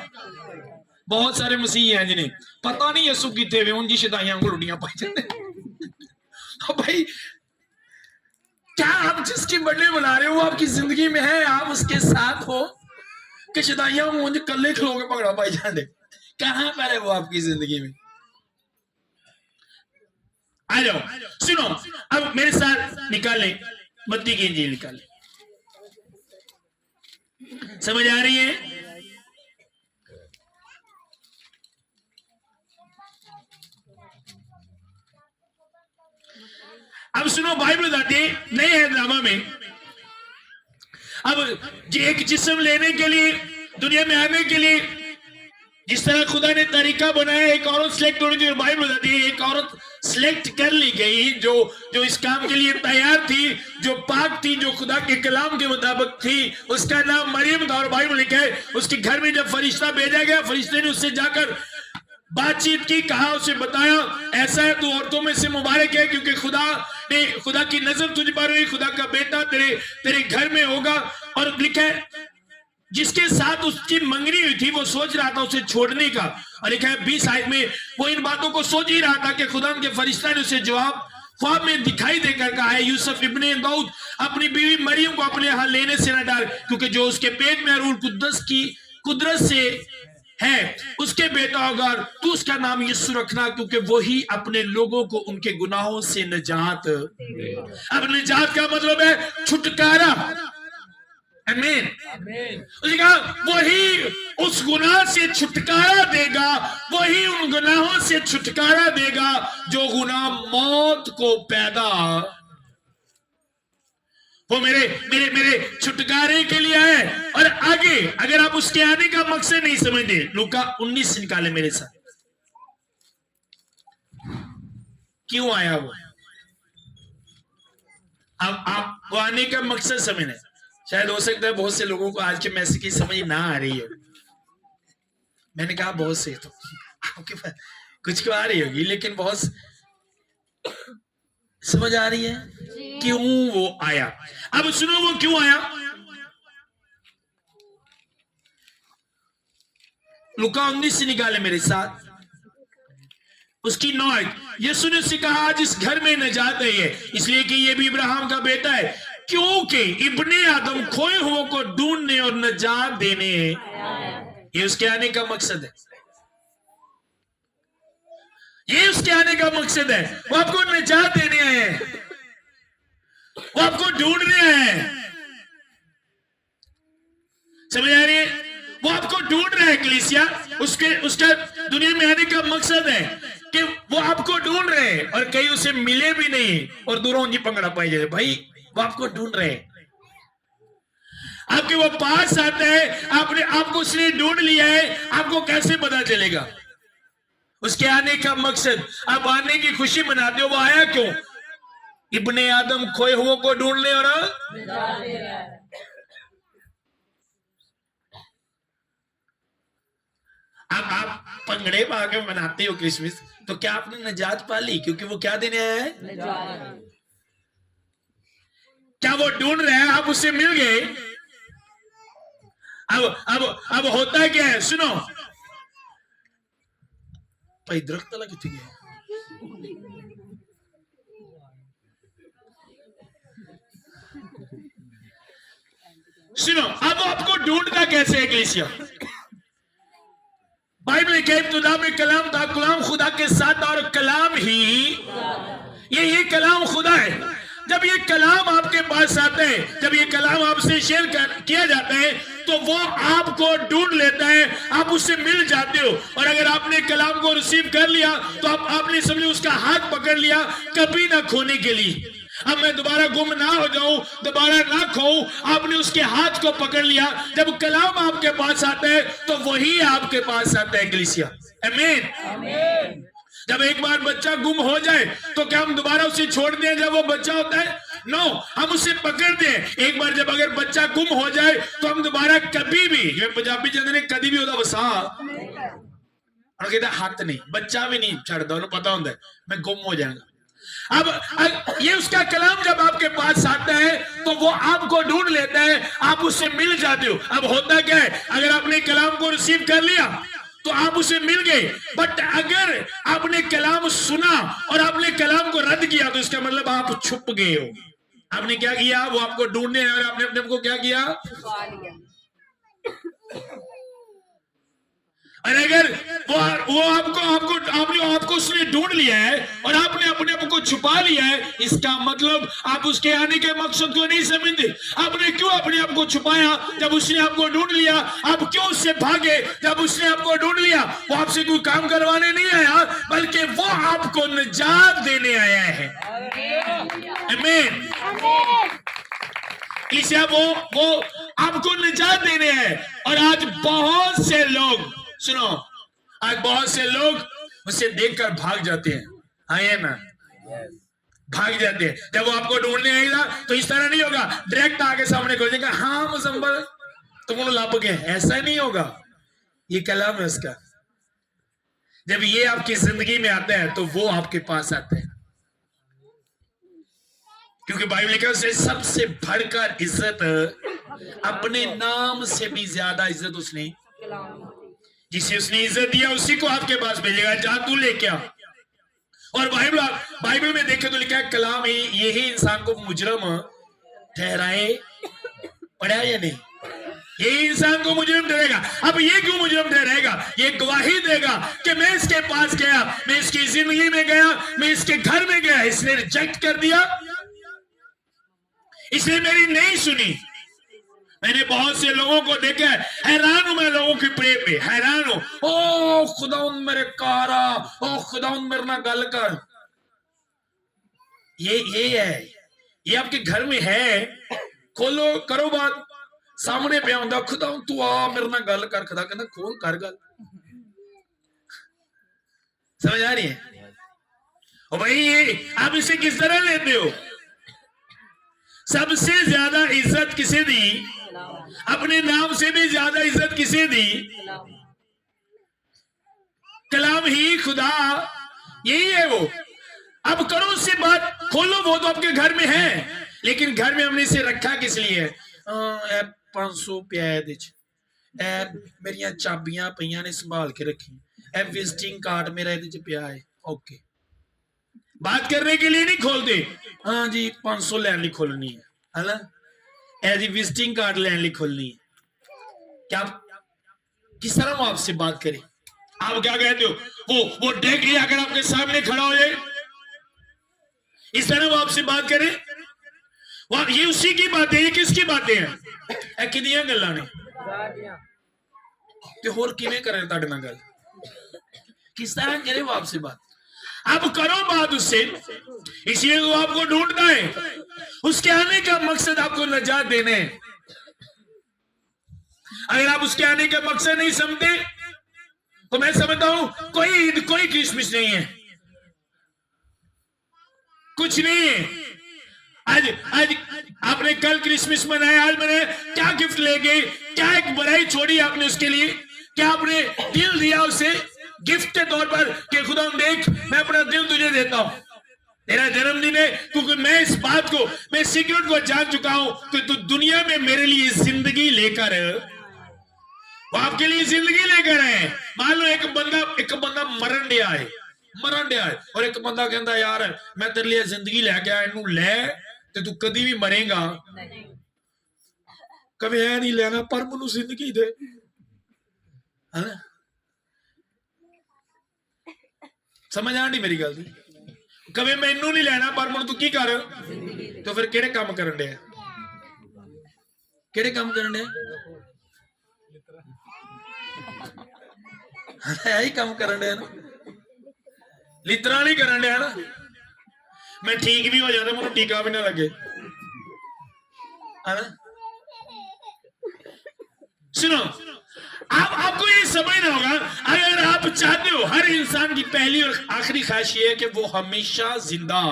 बहुत सारे मसीह हैं जिन्हें पता नहीं यसु कितने हुए, उनकी शिदाइयां को लुडियां पाई जाते हैं। भाई क्या आप जिसकी बर्थडे मना रहे हो वो आपकी जिंदगी में है, आप उसके साथ हो कि शिदाइयां मुझे कल्ले खलो के पकड़ा पाई जाते? कहां पर है वो आपकी जिंदगी में? आ जाओ, सुनो, अब मेरे साथ निकाले मत्ती की इंजील निकाले, समझ आ रही है? अब सुनो, बाइबल बताती है नए हैदरामा में, अब एक जिस्म लेने के लिए, दुनिया में आने के लिए जिस तरह खुदा ने तरीका बनाया, एक औरत सिलेक्ट होने की बाइबल बताती है। एक औरत सिलेक्ट कर ली गई जो इस काम के लिए तैयार थी, जो पाक थी, जो खुदा के कलाम के मुताबिक थी। उसका नाम मरियम था। और बाइबल लिखा है उसके घर में जब फरिश्ता भेजा गया, फरिश्ते ने उससे जाकर बातचीत की, कहा, उसे बताया ऐसा है, तू औरतों में से मुबारक है क्योंकि खुदा की नजर तुझ पर हुई, खुदा का बेटा तेरे घर में होगा। और लिखा है जिसके साथ उसकी मंगनी हुई थी वो सोच रहा था उसे छोड़ने का। और लिखा है 20 आयत में वो इन बातों को सोच ही रहा था कि खुदा के फरिश्ता ने उसे जवाब ख्वाब में दिखाई देकर कहा है, यूसुफ इब्ने दाऊद अपनी बीवी मरियम को अपने यहां लेने से न डर, क्योंकि जो उसके पेट में रूह कुद्दस की कुदरत से है उसके बेटा होगा। तू उसका नाम यीशु रखना, क्योंकि वही अपने लोगों को उनके गुनाहों से निजात। अब निजात का मतलब है छुटकारा। आमीन। उसने कहा वही उस गुनाह से छुटकारा देगा, वही उन गुनाहों से छुटकारा देगा जो गुनाह मौत को पैदा, वो मेरे छुटकारे के लिए है। और आगे अगर आप उसके आने का मकसद नहीं समझते, लूका 19 निकाले मेरे साथ। क्यों आया वो? अब आप वो आने का मकसद समझना। शायद हो सकता है बहुत से लोगों को आज के मैसेज की समझ ना आ रही है। मैंने कहा बहुत से, तो आपके पास कुछ को आ रही होगी, लेकिन बहुत समझ आ रही है क्यों वो आया। अब सुनो वो क्यों आया। लूका 19 से निकाले मेरे साथ, उसकी 9 आयत। यीशु ने उससे कहा आज इस घर में निजात है, इसलिए कि ये भी इब्राहिम का बेटा है, क्योंकि इब्ने आदम खोए हुओं को ढूंढने और निजात देने, ये उसके आने का मकसद है। ये उसके आने का मकसद है। वो आपको निजात देने आए हैं, वो आपको ढूंढने आए हैं। समझ आ रही है? वो आपको ढूंढ रहा है कलीसिया। उसका दुनिया में आने का मकसद है कि वो आपको ढूंढ रहे हैं, और कहीं उसे मिले भी नहीं और दूरों जी पंगड़ा पाई जाए। भाई वो आपको ढूंढ रहे हैं, आपके वो पास आते हैं, आपको उसने ढूंढ लिया है। आपको कैसे पता चलेगा उसके आने का मकसद? आप आने की खुशी मनाते हो, वो आया क्यों? इब्ने आदम खोए हुओं को ढूंढने और अब आप पंगड़े पा के मनाते हो क्रिसमस, तो क्या आपने निजात पा ली? क्योंकि वो क्या देने आया है? क्या वो ढूंढ रहे हैं, आप उससे मिल गए? अब होता क्या है, सुनो भाई, दरख्त लग कितने गया। सुनो, अब आपको ढूंढता कैसे है कलीसिया? बाइबल के इब्तिदा में कलाम था, कलाम खुदा के साथ, और कलाम ही ये कलाम खुदा है। जब ये कलाम आपके पास आता है, जब ये कलाम आपसे शेयर किया जाता है, तो वो आपको ढूंढ लेता है, आप उससे मिल जाते हो। और अगर आपने कलाम को रिसीव कर लिया तो आपने समझो उसका हाथ पकड़ लिया, कभी ना खोने के लिए। अब मैं दोबारा गुम ना हो जाऊं, दोबारा ना खोऊं, आपने उसके हाथ को पकड़ लिया। जब कलाम आपके पास आता है तो वही आपके पास आता है कलीसिया। आमीन। जब एक बार बच्चा गुम हो जाए तो क्या हम दोबारा उसे छोड़ दें जब वो बच्चा होता है? नो, हम उसे पकड़ दें। एक बार जब अगर बच्चा गुम हो जाए तो हम दोबारा कभी भी, जो पंजाबी जंदे ने कभी भी होता वसा और कहता हाथ नहीं, बच्चा भी नहीं छड़ दो, पता होता है मैं गुम हो जाएगा। अब ये उसका कलाम जब आपके पास आता है तो वो आपको ढूंढ लेता है, आप उससे मिल जाते हो। अब होता क्या है, अगर आपने कलाम को रिसीव कर लिया तो आप उसे मिल गए, बट अगर आपने कलाम सुना और आपने कलाम को रद्द किया तो इसका मतलब आप छुप गए हो। आपने क्या किया? वो आपको ढूंढने आया और आपने अपने को क्या किया? और अगर वो आपको उसने ढूंढ लिया है और आपने अपने आप को छुपा लिया है, इसका मतलब आप उसके आने के मकसद को नहीं समझते। आपने क्यों अपने आप को छुपाया जब उसने आपको ढूंढ लिया? आप क्यों उससे भागे जब उसने आपको ढूंढ लिया? वो आपसे कोई काम करवाने नहीं आया, बल्कि वो आपको निजात देने आया है। आमीन। इसलिए वो आपको निजात देने हैं। और आज बहुत से लोग, सुनो, आज बहुत से लोग उसे देखकर भाग जाते हैं। आए ना, भाग जाते हैं। जब वो आपको ढूंढने आएगा तो इस तरह नहीं होगा, डायरेक्ट आगे सामने खोल देगा, हाँ मुजम्मल तुम लाभ गए, ऐसा नहीं होगा। ये कलाम है उसका। जब ये आपकी जिंदगी में आता है तो वो आपके पास आता है, क्योंकि बाइबल लिखा है उसे सबसे बढ़कर इज्जत अपने नाम से भी ज्यादा इज्जत उसने, जिसे उसने इज्जत दिया उसी को आपके पास भेजेगा। जा तू लेके आ। और बाइबल में देखे तो लिखा है कलाम ही यही इंसान को मुजरम ठहराए, पढ़ा या नहीं? यही इंसान को मुजरम ठहराएगा। अब ये क्यों मुजरम ठहराएगा? ये गवाही देगा कि मैं इसके पास गया, मैं इसकी जिंदगी में गया, मैं इसके घर में गया, इसने रिजेक्ट कर दिया, इसने मेरी नहीं सुनी। मैंने बहुत से लोगों को देखा है, हैरान हूं मैं लोगों की प्रेम में, हैरान हूं। ओ खुदा मेरे कारा, ओ खुदा मेरे ना गल कर। ये है, ये आपके घर में है। खोलो, करो बात, सामने पे आंदा, खुदा तू आ मेरे ना गल कर। खुदा कहना खोल कर गल। समझ आ रही है? ओ भाई, ये आप इसे किस तरह लेते हो? सबसे ज्यादा इज्जत किसे दी? अपने नाम से भी ज्यादा इज्जत किसे दी? कलाम ही खुदा, यही है वो। अब करो उससे बात, खोलो, वो तो आपके घर में है, लेकिन घर में हमने इसे रखा किस लिए? 500 पिया मेरिया चाबियां पईयां ने संभाल के रखी, विजिटिंग कार्ड मेरा पिया है। ओके, बात करने के लिए नहीं खोलते। हाँ जी 500 लैन ली खोलनी है ना, एज विजिटिंग कार्ड लैन ली खोलनी है। क्या किस तरह वो आपसे बात करे? आप क्या कहते हो? वो देख लिया अगर आपके सामने खड़ा हो जाए, इस तरह वो आपसे बात करे? ये उसी की बातें, ये किसकी बातें हैं? किदियां गल्लां ने ते होर किवें करे तुहाडे नाल गल? किस तरह करे वो आपसे बात? अब करो बात उससे, इसलिए वो आपको ढूंढता है। उसके आने का मकसद आपको नजात देने। अगर आप उसके आने का मकसद नहीं समझते तो मैं समझता हूं कोई ईद, कोई क्रिसमस नहीं है, कुछ नहीं है। आज आपने कल क्रिसमस मनाया, आज मनाया, क्या गिफ्ट ले गए? क्या एक बड़ाई छोड़ी आपने उसके लिए? क्या आपने दिल दिया उसे गिफ्ट के तौर पर कि खुदा देख मैं अपना दिल तुझे देता हूं, तेरा जन्मदिन है, क्योंकि मैं इस बात को, मैं सीक्रेट को जान चुका हूं कि तू दुनिया में मेरे लिए जिंदगी लेकर, वो आपके लिए जिंदगी लेकर है। मान लो एक बंदा मरण दिया है, और एक बंदा कहता यार मैं तेरे लिए जिंदगी लेके आया, इनू ले ते तू कभी भी मरेगा कभी है नहीं लेना, पर मैनू जिंदगी दे, है ना? समझ आ नहीं मेरी गल दी? कभी मैनू नहीं लेना पर मैं तू की कर, तो फिर केड़े काम करन दे? केड़े काम करन दे? यही काम करन दे ना, लितरा नहीं करन दे ना। मैं ठीक भी हो जाता, मुझे टीका भी ना लगे, है ना? सुनो, आपको ये समझना होगा, अगर आप चाहते हो, हर इंसान की पहली और आखिरी ख्वाहिश ये है कि वो हमेशा जिंदा।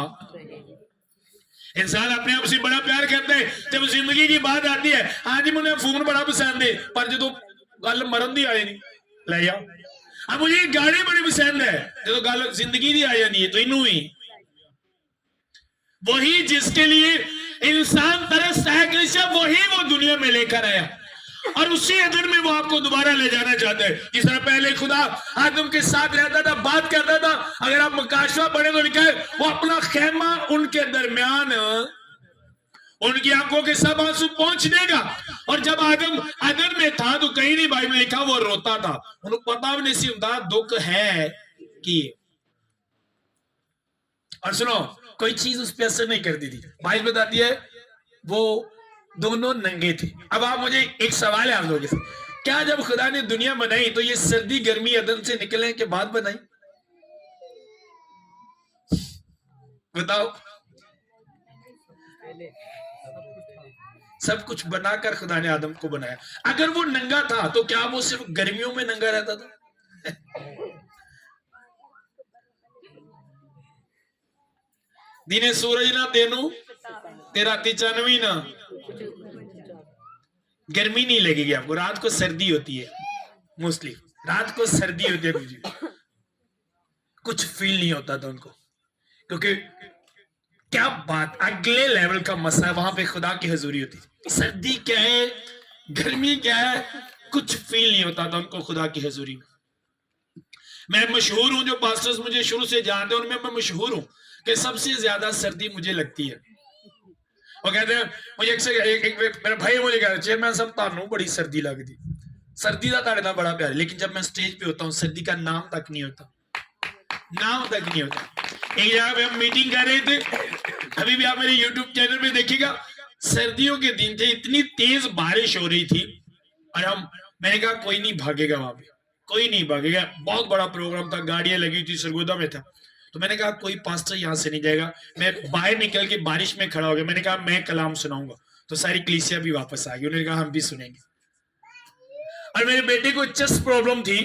इंसान अपने आप से बड़ा प्यार करता है, जब जिंदगी की बात आती है, हाँ जी मुझे फोन बड़ा पसंद है, पर जो गल मरण दी आई नहीं ले जाओ। अब मुझे गाड़ी बड़ी पसंद है, जो गल जिंदगी की आ जाती है, तो इनू ही वही जिसके लिए इंसान तरसता है, वही वो दुनिया में लेकर आया, और उसी अदर में वो आपको दोबारा ले जाना चाहता है। जिस तरह पहले खुदा आदम के साथ रहता था, बात करता था, अगर आप मुकाशवा पढ़े तो लिखा है वो अपना खेमा उनके दरमियान उनकी आंखों के सब आंसू पहुंच देगा। और जब आदम अदन में था तो कहीं नहीं बाइबल में लिखा वो रोता था, उन्हें पता भी नहीं सी हुंदा दुख है कि। और सुनो, कोई चीज उस पर असर नहीं करती थी। बाइबल बताती है वो दोनों नंगे थे। अब आप मुझे एक सवाल है आप लोगों से, क्या जब खुदा ने दुनिया बनाई तो ये सर्दी गर्मी अदन से निकलने के बाद बनाई? बताओ। सब कुछ बनाकर खुदा ने आदम को बनाया। अगर वो नंगा था तो क्या वो सिर्फ गर्मियों में नंगा रहता था? दिने सूरज ना तेनू ते राती चानवी ना। गर्मी नहीं लगेगी आपको, रात को सर्दी होती है, मोस्टली रात को सर्दी होती है। मुझे कुछ फील नहीं होता था उनको, क्योंकि क्या बात, अगले लेवल का मसला वहां पे खुदा की हजूरी होती थी। सर्दी क्या है, गर्मी क्या है, कुछ फील नहीं होता था उनको खुदा की हजूरी में। मैं मशहूर हूं, जो पास्टर्स मुझे शुरू से जानते हैं उनमें मैं मशहूर हूं कि सबसे ज्यादा सर्दी मुझे लगती है। और कहते हैं मुझे एक मेरा भाई मुझे कहता है चेयरमैन साहब तानू बड़ी सर्दी लगती। सर्दी का ताड़े ना बड़ा प्यार, लेकिन जब मैं स्टेज पे होता हूँ सर्दी का नाम तक नहीं होता, नाम तक नहीं होता। एक जगह पे हम मीटिंग कर रहे थे, अभी भी आप मेरे YouTube चैनल पे देखिएगा, सर्दियों के दिन थे, इतनी तेज बारिश हो रही थी और मैंने कहा कोई नहीं भागेगा वहां पे, कोई नहीं भागेगा। बहुत बड़ा प्रोग्राम था, गाड़ियां लगी थी, सरगोदा में था। तो मैंने कहा कोई पास्टर यहां से नहीं जाएगा। मैं बाहर निकल के बारिश में खड़ा हो गया, मैंने कहा मैं कलाम सुनाऊंगा। तो सारी कलीसिया भी वापस आ गई, उन्होंने कहा हम भी सुनेंगे। और मेरे बेटे को चेस्ट प्रॉब्लम थी,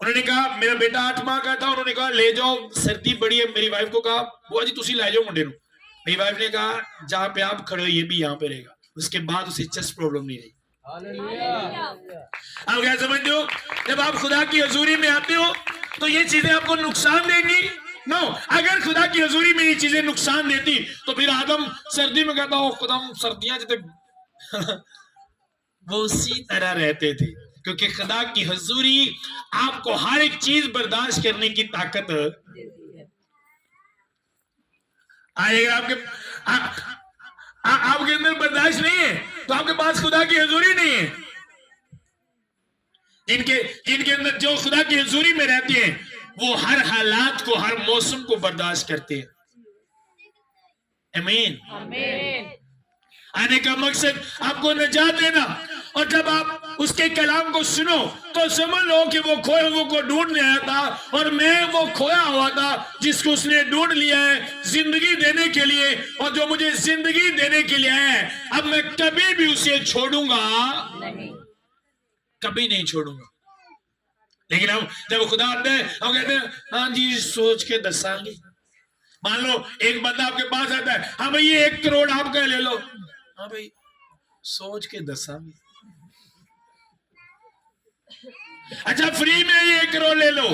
उन्होंने कहा मेरा बेटा 8 माह का था, उन्होंने कहा ले जाओ सर्दी बड़ी है। मेरी वाइफ को कहा बुआ जी तुसी ले जाओ मुंडे नु। मेरी वाइफ ने कहा जहां पे आप खड़े हो ये भी यहाँ पे रहेगा। उसके बाद उसे चेस्ट प्रॉब्लम नहीं रही। आप क्या समझते हो, जब आप खुदा की हजूरी में आते हो तो ये चीजें आपको नुकसान देंगी? नो, अगर खुदा की हजूरी में ये चीजें नुकसान देती तो फिर आदम सर्दी में कहता हो खुदा सर्दियां जितने वो उसी तरह रहते थे, क्योंकि खुदा की हजूरी आपको हर एक चीज बर्दाश्त करने की ताकत आएगा। आपके अंदर बर्दाश्त नहीं है तो आपके पास खुदा की हजूरी नहीं है। जिनके अंदर जो खुदा की हजूरी में रहते हैं वो हर हालात को, हर मौसम को बर्दाश्त करते हैं। आमीन। आने का मकसद आपको नजात देना, और जब आप उसके कलाम को सुनो तो समझ लो कि वो खोए हुए को ढूंढने आया था और मैं वो खोया हुआ था जिसको उसने ढूंढ लिया है जिंदगी देने के लिए, और जो मुझे जिंदगी देने के लिए है अब मैं कभी भी उसे छोड़ूंगा नहीं, कभी नहीं छोड़ूंगा। लेकिन हम जब खुदा आते हैं हम कहते हैं हाँ जी सोच के दसांगे। मान लो एक बंदा आपके पास आता है, हाँ भाई ये 1 करोड़ आपका ले लो, हाँ भाई सोच के दसांगे। अच्छा फ्री में ये 1 करोड़ ले लो,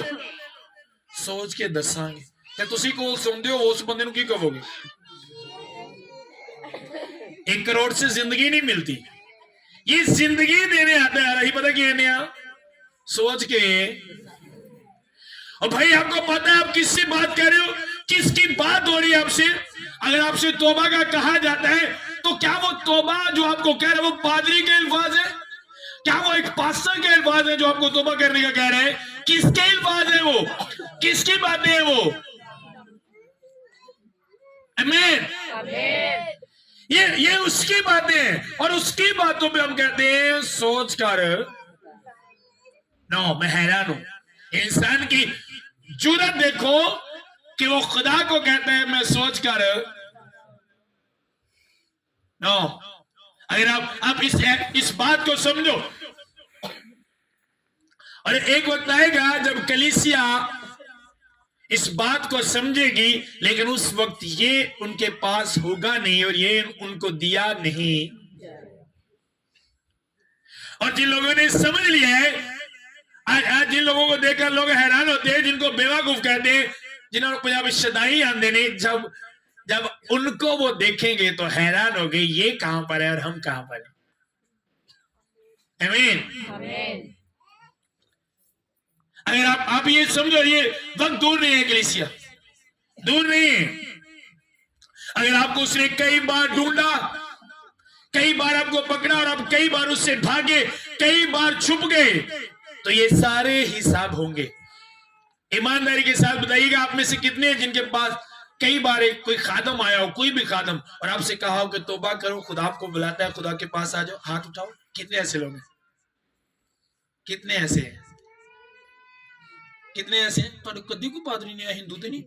सोच के दसांगे। ते तुसी कोल सुनदे हो उस बंदे नु की कहोगे? 1 करोड़ से जिंदगी नहीं मिलती, ये जिंदगी देने आता है। रही पता क्या है, सोच के। और भाई आपको पता है आप किससे बात कर रहे हो, किसकी बात हो रही है आपसे? अगर आपसे तौबा का कहा जाता है तो क्या वो तौबा जो आपको कह रहे हैं वो पादरी के अल्फाज है? क्या वो एक पास्टर के अल्फाज है जो आपको तौबा करने का कह रहे हैं? किसके अल्फाज है वो, किसकी बातें है वो? आमीन। ये उसकी बातें हैं, और उसकी बातों पे हम कहते हैं सोच कर। नो, मैं हैरान हूं इंसान की जुर्रत देखो कि वो खुदा को कहते हैं मैं सोच कर। नो, अगर आप इस बात को समझो, और एक वक्त आएगा जब कलीसिया इस बात को समझेगी, लेकिन उस वक्त ये उनके पास होगा नहीं और ये उनको दिया नहीं। और जिन लोगों ने समझ लिया है, आज जिन लोगों को देखकर लोग हैरान होते हैं, जिनको बेवकूफ कहते हैं, जिन्होंने पंजाबी शदाई आंदे ने, जब उनको वो देखेंगे तो हैरान हो गए ये कहां पर है और हम कहां पर है। आमीन। अगर आप ये समझो, ये वक्त दूर नहीं है, कलीसिया दूर नहीं है। अगर आपको उसने कई बार ढूंढा, कई बार आपको पकड़ा और आप कई बार उससे भागे, कई बार छुप गए, तो ये सारे हिसाब होंगे। ईमानदारी के साथ बताइएगा, आप में से कितने हैं जिनके पास कई बार एक कोई खादम आया हो, कोई भी खादम, और आपसे कहा हो कि तौबा करो, खुदा आपको बुलाता है, खुदा के पास आ जाओ? हाथ उठाओ। कितने ऐसे लोग हैं? कितने ऐसे हैं? कितने ऐसे हैं? पर कभी को पादरी नहीं आया, हिंदू तो नहीं?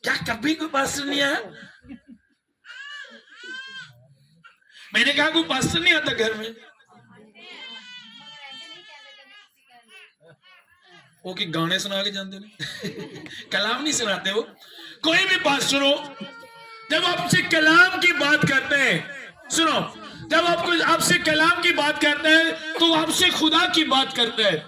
क्या कभी कोई पास्टर नहीं आया? मैंने कहा कोई पास्टर नहीं आता घर में। वो कि गाने सुना के जानते नहीं कलाम नहीं सुनाते वो। कोई भी पास्टर हो, जब आपसे कलाम की बात करते हैं, सुनो, जब आपसे कलाम की बात करते हैं तो आपसे खुदा की बात करते हैं।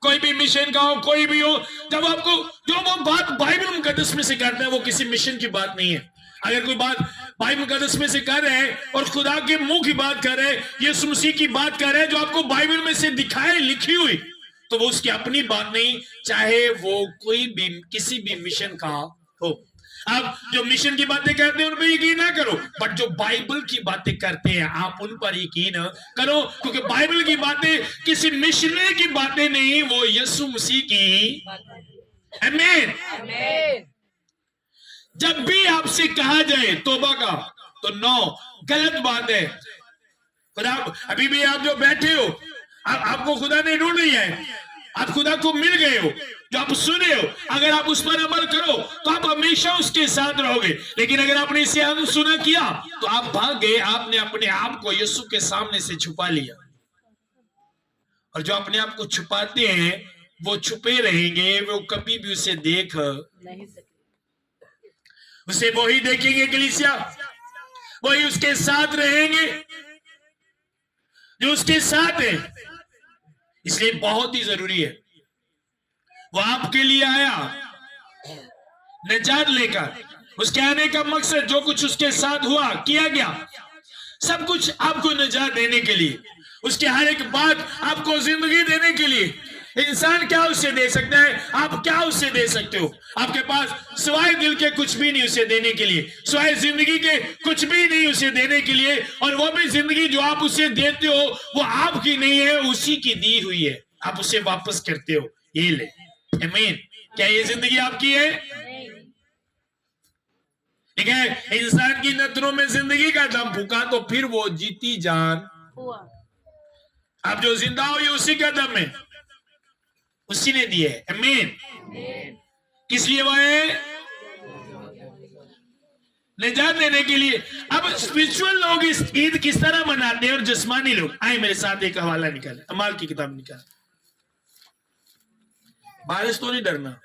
कोई भी मिशन का हो, कोई भी हो, जब आपको जो वो बात बाइबल मुकद्दस में से करते हैं, वो किसी मिशन की बात नहीं है। अगर कोई बात बाइबल मुकद्दस में से कर रहे हैं और खुदा के मुंह की बात कर रहे हैं, यीशु मसीह की बात कर रहे हैं, जो आपको बाइबल में से दिखाए लिखी हुई, तो वो उसकी अपनी बात नहीं, चाहे वो कोई भी किसी भी मिशन का हो। आप जो मिशन की बातें करते हैं उन पर यकीन ना करो, बट जो बाइबल की बातें करते हैं आप उन पर यकीन करो, क्योंकि बाइबल की बातें किसी मिशनरी की बातें नहीं, वो यीशु मसीह की। आमीन। जब भी आपसे कहा जाए तौबा का, तो नो, गलत बात है। खुदा अभी भी आप जो बैठे हो, आपको खुदा ने ढूंढ लिया है, आप खुदा को मिल गए हो, जो आप सुने हो, अगर आप उस पर अमल करो तो आप हमेशा उसके साथ रहोगे। लेकिन अगर आपने इसे अनसुना किया तो आप भाग गए, आपने अपने आप को यीशु के सामने से छुपा लिया। और जो अपने आप को छुपाते हैं वो छुपे रहेंगे, वो कभी भी उसे देख नहीं सकते। उसे वही देखेंगे कलीसिया, वही उसके साथ रहेंगे जो उसके साथ है। इसलिए बहुत ही जरूरी है, वो आपके लिए आया निजात लेकर। उसके आने का मकसद, जो कुछ उसके साथ हुआ, किया गया, सब कुछ आपको निजात देने के लिए, उसके हर एक बात आपको जिंदगी देने के लिए। इंसान क्या उससे दे सकता है? आप क्या उससे दे सकते हो? आपके पास सिवाय दिल के कुछ भी नहीं उसे देने के लिए, सिवाय जिंदगी के कुछ भी नहीं उसे देने के लिए। और वो भी जिंदगी जो आप उसे देते हो वो आपकी नहीं है, उसी की दी हुई है, आप उसे वापस करते हो, ये ले। आमीन। क्या ये जिंदगी आपकी है? ठीक है। इंसान की नजरों में जिंदगी का दम फूका तो फिर वो जीती जान हुआ। आप जो जिंदा हो ये उसी का दम है, उसी ने दिए। आमीन। किस लिए वो है? निजात देने के लिए। अब स्पिरिचुअल लोग इस ईद किस तरह मनाते हैं और जिस्मानी लोग, आए मेरे साथ एक हवाला निकाले, अमाल की किताब निकाले। बारिश तो नहीं डरना।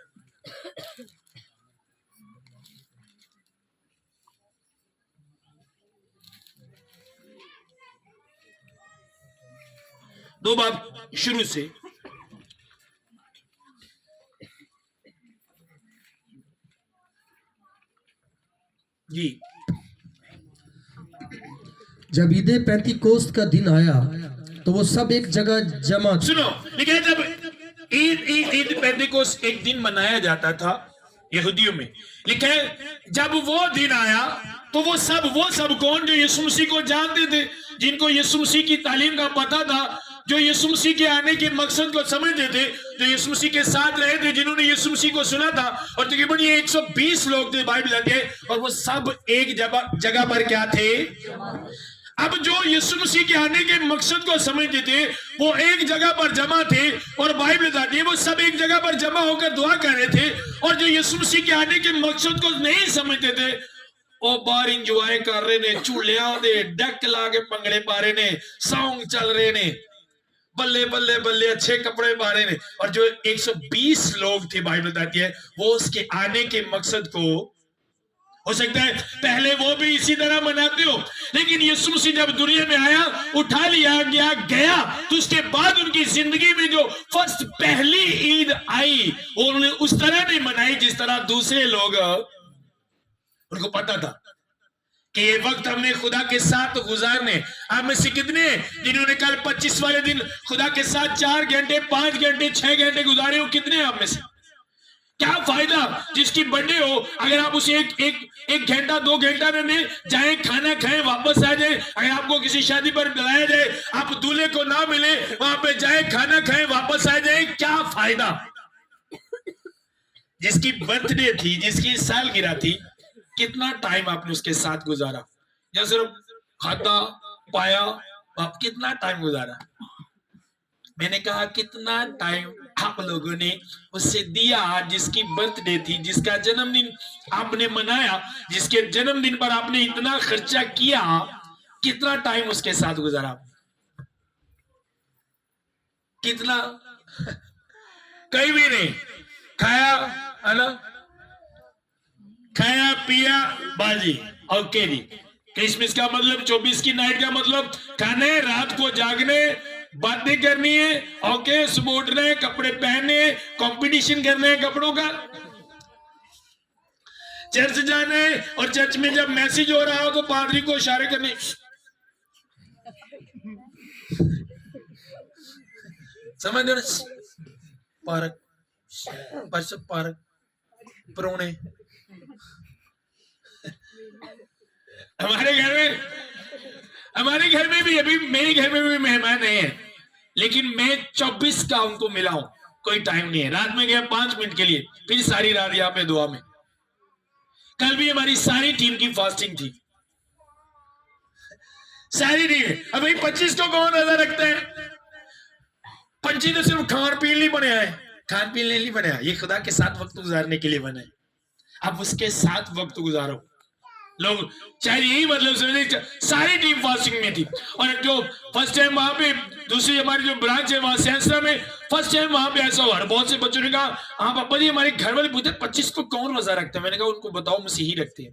दो बात शुरू से। जी। जब ईद पेंतीकोस्त का दिन आया तो वो सब एक जगह जमा। सुनो, लेकिन जब ईद पेंतीकोस्त एक दिन मनाया जाता था यहूदियों में, लेकिन जब वो दिन आया तो वो सब कौन? जो यीशु मसीह को जानते थे, जिनको यीशु मसीह की तालीम का पता था, जो यीशु मसीह के आने के मकसद को समझते थे, जो यीशु मसीह के साथ रहे थे, जिन्होंने यीशु मसीह को सुना था। और तकरीबन ये 120 लोग थे बाइबल के, और वो सब एक जगह पर क्या थे? अब जो यीशु मसीह के आने के मकसद को समझते थे वो एक जगह पर जमा थे, और बाइबल बताती है वो सब एक जगह पर जमा होकर दुआ कर रहे थे। और जो यीशु मसीह के आने के मकसद को नहीं समझते थे वो बाहर इंजॉय कर रहे ने, चूलिया दे डक ला के पंगड़े पा रहे ने, सॉन्ग चल रहे ने, बल्ले बल्ले बल्ले अच्छे कपड़े पा रहे ने। और जो 120 लोग थे बाइबल बताती है वो उसके आने के मकसद को, हो सकता है पहले वो भी इसी तरह मनाते हो, लेकिन यीशु मसीह जब दुनिया में आया, उठा लिया गया, तो उसके बाद उनकी जिंदगी में जो फर्स्ट पहली ईद आई वो उन्होंने उस तरह नहीं मनाई जिस तरह दूसरे लोग, उनको पता था कि ये वक्त हमने खुदा के साथ गुजारने। आप में से कितने जिन्होंने कल 25 वाले दिन खुदा के साथ 4 घंटे 5 घंटे 6 घंटे गुजारे हो? कितने आप में से? क्या फायदा जिसकी बर्थडे हो, अगर आप उसे एक घंटा 2 घंटा में जाए, खाना खाएं, वापस आ जाए। अगर आपको किसी शादी पर बुलाया जाए, आप दूल्हे को ना मिले, वहां पे जाए, खाना खाएं, वापस आ जाए, क्या फायदा? जिसकी बर्थडे थी, जिसकी सालगिरह थी, कितना टाइम आपने उसके साथ गुजारा, या सिर्फ खाता पाया, आप कितना टाइम गुजारा? मैंने कहा कितना टाइम आप लोगों ने उससे दिया, जिसकी बर्थडे थी, जिसका जन्मदिन आपने मनाया, जिसके जन्मदिन पर आपने इतना खर्चा किया, कितना टाइम उसके साथ गुजारा? कितना? कहीं भी नहीं। खाया है ना, खाया पिया बाजी, ओके जी। क्रिसमस का मतलब 24 की नाइट का मतलब खाने, रात को जागने, बातें करनी है, ओके, सुबह उठना है, कपड़े पहनने, कंपटीशन करना है कपड़ों का, चर्च जाना है, और चर्च में जब मैसेज हो रहा हो तो पादरी को इशारे करने, समझ लो ना, पार्क परस पार्क प्रोने। हमारे घर में भी, अभी मेरे घर में भी मेहमान नहीं है, लेकिन मैं 24 का उनको मिला हूं, कोई टाइम नहीं है। रात में गया 5 मिनट के लिए, फिर सारी रात यहाँ पे दुआ में। कल भी हमारी सारी टीम की फास्टिंग थी, सारी टीम। अब भाई 25 को कौन रोजा रखता है? 25 तो सिर्फ खान पीन नहीं बने है, खान पीन नहीं बने, ये खुदा के साथ वक्त गुजारने के लिए बने। आप उसके साथ वक्त गुजारो। लोग चाहे यही मतलब समझे, सारी टीम फास्टिंग में थी। और जो फर्स्ट टाइम वहां पे, दूसरी हमारी जो ब्रांच है वहां सेंसरा में, फर्स्ट टाइम वहां पे ऐसा हुआ। बहुत से बच्चों ने कहा, हाँ पापा जी, हमारे घर वाले पूछते 25 को कौन रोजा रखते हैं? मैंने कहा उनको बताओ, मसीही रखते हैं।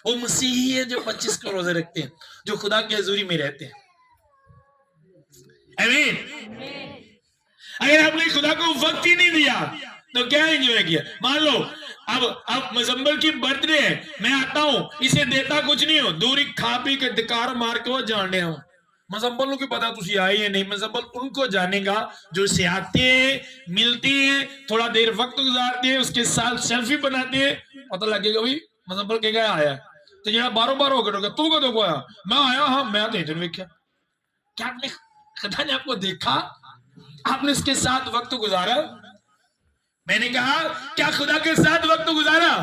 वो मसीही है जो 25 को रोजा रखते हैं, जो खुदा की हजूरी में रहते हैं। आमीन। अगर आपने खुदा को वक्त ही नहीं दिया तो क्या एंजॉय किया? मान लो अब मुजम्मल की बर्थडे है, मैं आता हूं, इसे देता कुछ नहीं हो, दूरी खा पी के धिकार मार के वो जाने हो। मुजम्मल को पता तुसी आए या नहीं, मुजम्मल उनको जानेगा जो से आते हैं, मिलते हैं, थोड़ा देर वक्त गुजारते हैं, उसके साथ सेल्फी बनाते हैं, पता लगेगा भाई मुजम्मल के गया आया। तो जरा बारो बारो करोगे, तू कदों को आया? मैं आया, हाँ मैं तो इधर देखा। क्या आपने, खुदा ने आपको देखा, आपने उसके साथ वक्त गुजारा? मैंने कहा क्या खुदा के साथ वक्त गुजारा?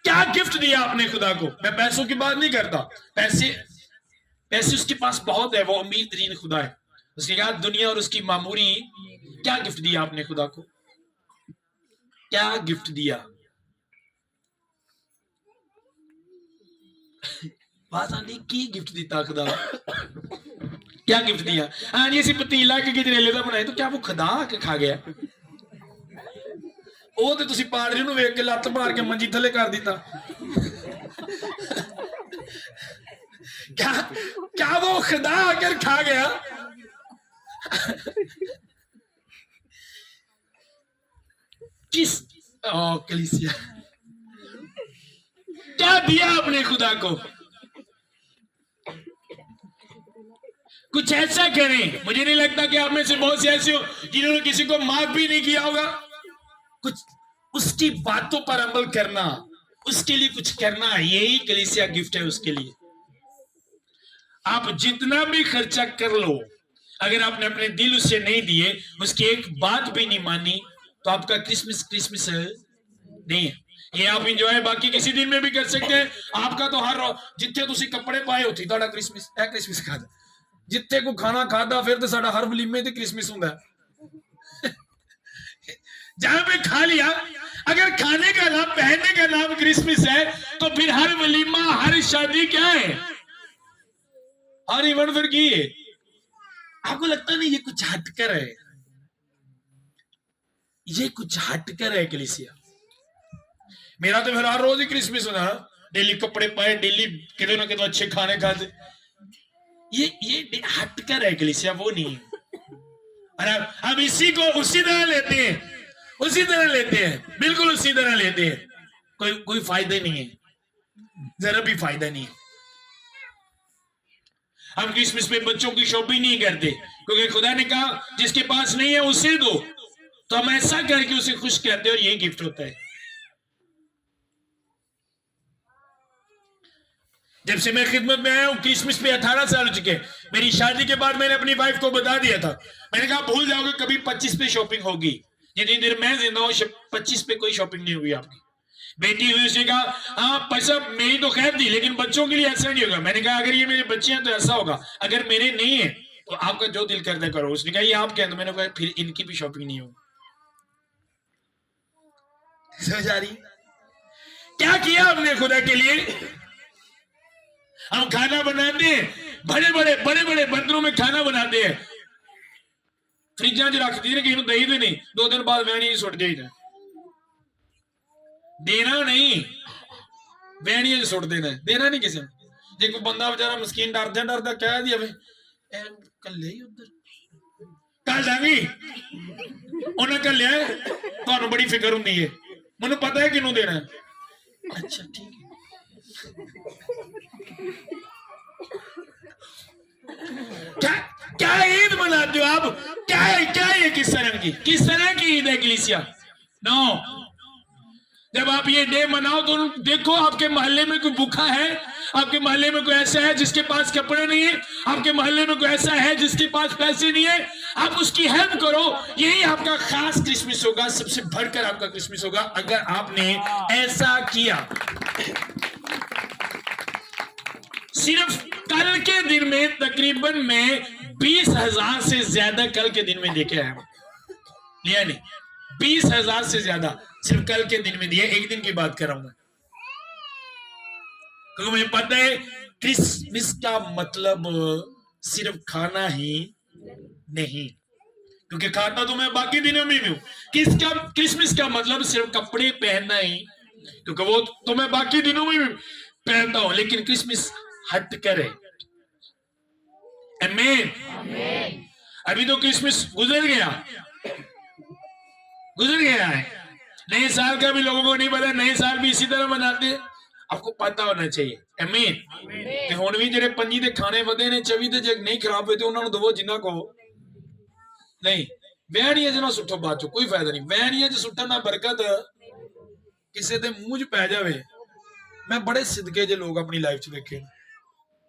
क्या गिफ्ट दिया आपने खुदा को? मैं पैसों की बात नहीं करता, पैसे उसके पास बहुत है, वो अमीर तरीन खुदा है। उसके बाद दुनिया और उसकी मामूरी, क्या गिफ्ट दिया आपने खुदा को? क्या गिफ्ट दिया? बात आने की गिफ्ट दिता खुदा, क्या गिफ्ट दिया? हाँ जी, पतीला के गजरेले का बनाए, तो क्या वो खुदा के खा गया? ਉਹ ਤੇ ਤੁਸੀਂ ਪਾਦਰੀ ਨੂੰ ਵੇਖ ਕੇ ਲੱਤ ਮਾਰ ਕੇ ਮੰਜੀ ਥੱਲੇ ਕਰ ਦਿੱਤਾ। क्या क्या वो खुदा आकर खा गया? किस कलीसिया, क्या दिया आपने खुदा को? कुछ ऐसा करें। मुझे नहीं लगता कि आप में से बहुत से ऐसे हो जिन्होंने किसी को माफ भी नहीं किया होगा। कुछ उसकी बातों पर अमल करना, उसके लिए कुछ करना, यही कलीसिया गिफ्ट है उसके लिए। आप जितना भी खर्चा कर लो, अगर आपने अपने दिल उससे नहीं दिए, उसकी एक बात भी नहीं मानी, तो आपका क्रिसमस नहीं है। ये आप इंजॉय बाकी किसी दिन में भी कर सकते हैं। आपका तो हर जितने तुसी कपड़े पाए होती ਤੁਹਾਡਾ क्रिसमस खादा, जितने को खाना खादा, फिर तो साडा हर वलीमे ते क्रिसमस हुंदा है। जहां पे खा लिया, अगर खाने का नाम, पहनने का नाम क्रिसमस है, तो फिर हर वलीमा, हर शादी क्या है? हर इवेंट फिर की है? आपको लगता नहीं ये कुछ हटकर है? ये कुछ हटकर है कलीसिया। मेरा तो फिर हर रोज ही क्रिसमस होना, डेली कपड़े पाए, डेली कितने ना कितने अच्छे खाने खाते। ये हटकर है कलीसिया, वो नहीं है। और अब इसी को उसी तरह लेते हैं, उसी तरह लेते हैं, बिल्कुल उसी तरह लेते हैं। कोई फायदा नहीं है, जरा भी फायदा नहीं है। हम क्रिसमस में बच्चों की शॉपिंग नहीं करते, क्योंकि खुदा ने कहा जिसके पास नहीं है उसे दो, तो हम ऐसा करके उसे खुश करते हैं और यही गिफ्ट होता है। जब से मैं खिदमत में आया हूं, क्रिसमस पे 18 साल हो चुके। मेरी शादी के बाद मैंने अपनी वाइफ को बता दिया था, मैंने कहा भूल जाओगे कभी 25 पे शॉपिंग होगी, जितनी देर मैं जिंदा हूं 25 पे कोई शॉपिंग नहीं होगी आपकी। बेटी हुई, उसने कहा हाँ पर सब मेरी तो खैर थी, लेकिन बच्चों के लिए ऐसा नहीं होगा। मैंने कहा अगर ये मेरे बच्चे हैं तो ऐसा होगा, अगर मेरे नहीं है तो आपका जो दिल करता करो। उसने कहा ये आप कहते, मैंने कहा फिर इनकी भी शॉपिंग नहीं होगी। समझ आ रही? क्या किया आपने खुदा के लिए? हम खाना बनाते हैं, बड़े बड़े बर्तनों में खाना बनाते हैं, फ्रिजा च रख दी किसी दही दे नहीं, 2 दिन बाद वैनी सुट जाइए। देना नहीं, वैनिया च सुट देना, देना नहीं किसी ने। जे कोई बंदा बेचारा मस्कीन डरदा कह दिया कले ही उधर कल दांगी उन्हें कलिया, तुहानू बड़ी फिक्र होंगी है, मैनू पता है किनू देना है। अच्छा ठीक है। क्या ईद मनाते हो आप? क्या है किस तरह की ईद है कलीसिया? नो, जब आप ये डे मनाओ तो देखो आपके मोहल्ले में कोई भूखा है, आपके मोहल्ले में कोई ऐसा है जिसके पास कपड़े नहीं है, आपके मोहल्ले में कोई ऐसा है जिसके पास पैसे नहीं है, आप उसकी हेल्प करो। यही आपका खास क्रिसमस होगा, सबसे बढ़कर आपका क्रिसमस होगा अगर आपने ऐसा किया। सिर्फ कल के दिन में तकरीबन मैं 20,000 से ज्यादा कल के दिन में देखे हैं, लिया नहीं, 20,000 से ज्यादा सिर्फ कल के दिन में दिया। एक दिन की बात कर रहा हूं मैं, क्योंकि मुझे पता है क्रिसमस का मतलब सिर्फ खाना ही नहीं, क्योंकि खाता तो मैं बाकी दिनों में भी हूं। क्रिसमस का मतलब सिर्फ कपड़े पहनना ही, क्योंकि वो तो मैं बाकी दिनों में भी पहनता हूं, लेकिन क्रिसमस हट करे। आमीन। अभी तो क्रिसमस गुजर गया है, नए साल का भी लोगों को नहीं पता, नए साल भी इसी तरह मनाते हैं, आपको पता होना चाहिए। आमीन। हुण भी जेडे 5 दे खाने वधे ने 24 दे जे नहीं खराब हुए तो उन्होंने दवो जिन्ना को नहीं। वैनिया च ना सुट्टो, बाद चो कोई फायदा नहीं। वैनिया च सुट्टन दा बरकत किसी दे मुंह च पै जावे। मैं बड़े सिदके जे लोग अपनी लाइफ च देखे,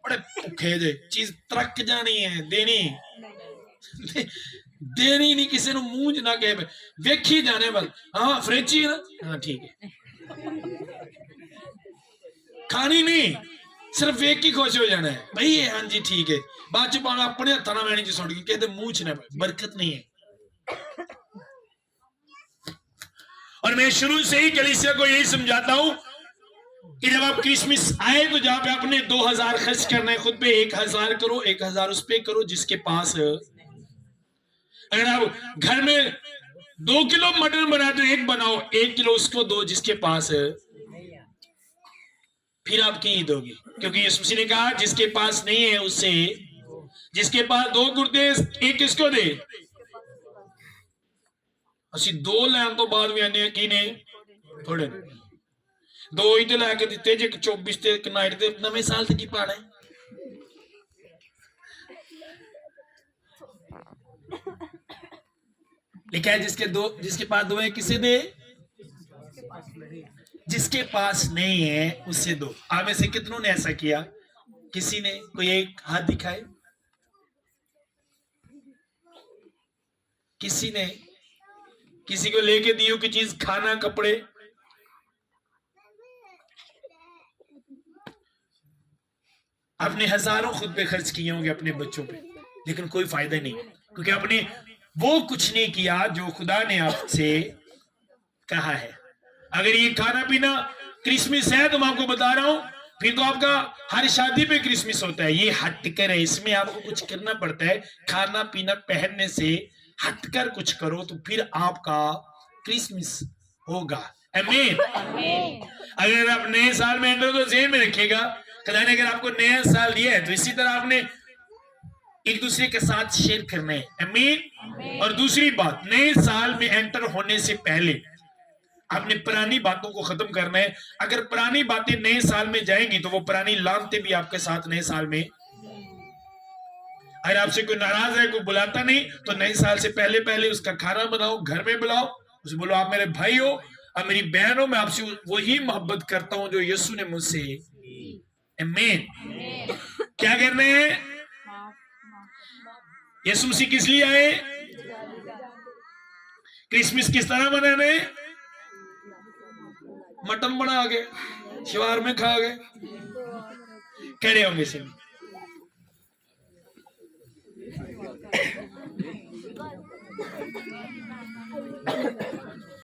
बड़े भुखे जे, चीज तरक जानी है, देनी नहीं, किसी ने मुंह च ना कहे, वेखी जाने बस। हाँ फ्रिज ही ना, हाँ ठीक है, खानी नहीं, सिर्फ वेख के खुश हो जाना है भाई, हाँ जी ठीक है। बाद च पाना अपने हथा ना वैनी च सुट गई, कहते मुंह च ना, बरकत नहीं है। और मैं शुरू से ही कलीसिया को यही समझाता हूं कि जब आप क्रिसमस आए तो जहां पे आपने 2,000 खर्च करना है खुद पे, 1,000 करो, 1,000 उस पे करो जिसके पास। अगर आप घर में 2 किलो मटन बनाते हो, 1 बनाओ, 1 किलो उसको दो जिसके पास है, फिर आपकी ईद होगी। क्योंकि यीशु मसीह ने कहा जिसके पास नहीं है उससे, जिसके पास 2 कुर्ते 1 किसको दे। असि 2 लैन तो बाद भी आने की ने थोड़े 2 ही तो लैके दिते जे 24 ते नाइट ते नवे साल तक की पाना है। लिखा है जिसके पास 2 है किसे दे, जिसके पास नहीं है उससे दो। आप में से कितनों ने ऐसा किया? किसी ने कोई एक हाथ दिखाए? किसी ने किसी को लेके दी हो की चीज, खाना, कपड़े? आपने हजारों खुद पे खर्च किए होंगे अपने बच्चों पे, लेकिन कोई फायदा नहीं, क्योंकि आपने वो कुछ नहीं किया जो खुदा ने आपसे कहा है। अगर ये खाना पीना क्रिसमस है तो मैं आपको बता रहा हूं, फिर तो आपका हर शादी पे क्रिसमस होता है। ये हटकर है, इसमें आपको कुछ करना पड़ता है। खाना पीना पहनने से हटकर कुछ करो तो फिर आपका क्रिसमस होगा। आमीन। अगर आप नए साल में एंटर तो जेहन में रखिएगा, खुदा ने अगर आपको नया साल दिया है तो इसी तरह आपने एक दूसरे के साथ शेयर करना है। आमीन। और दूसरी बात, नए साल में एंटर होने से पहले आपने पुरानी बातों को खत्म करना है। अगर पुरानी बातें नए साल में जाएंगी तो वो पुरानी लानतें भी आपके साथ नए साल में अगर आपसे कोई नाराज है, कोई बुलाता नहीं, तो नए साल से पहले पहले उसका खाना बनाओ, घर में बुलाओ, उसे बोलो आप मेरे भाई हो, आप मेरी बहन हो, मैं आपसे वही मोहब्बत करता हूं जो यीशु ने मुझसे। आमीन। क्या करना है? यीशु मसीह किस लिए आए? क्रिसमस किस तरह मनाने? मटन बना के शिवार में खा गए। खड़े होंगे सिंह।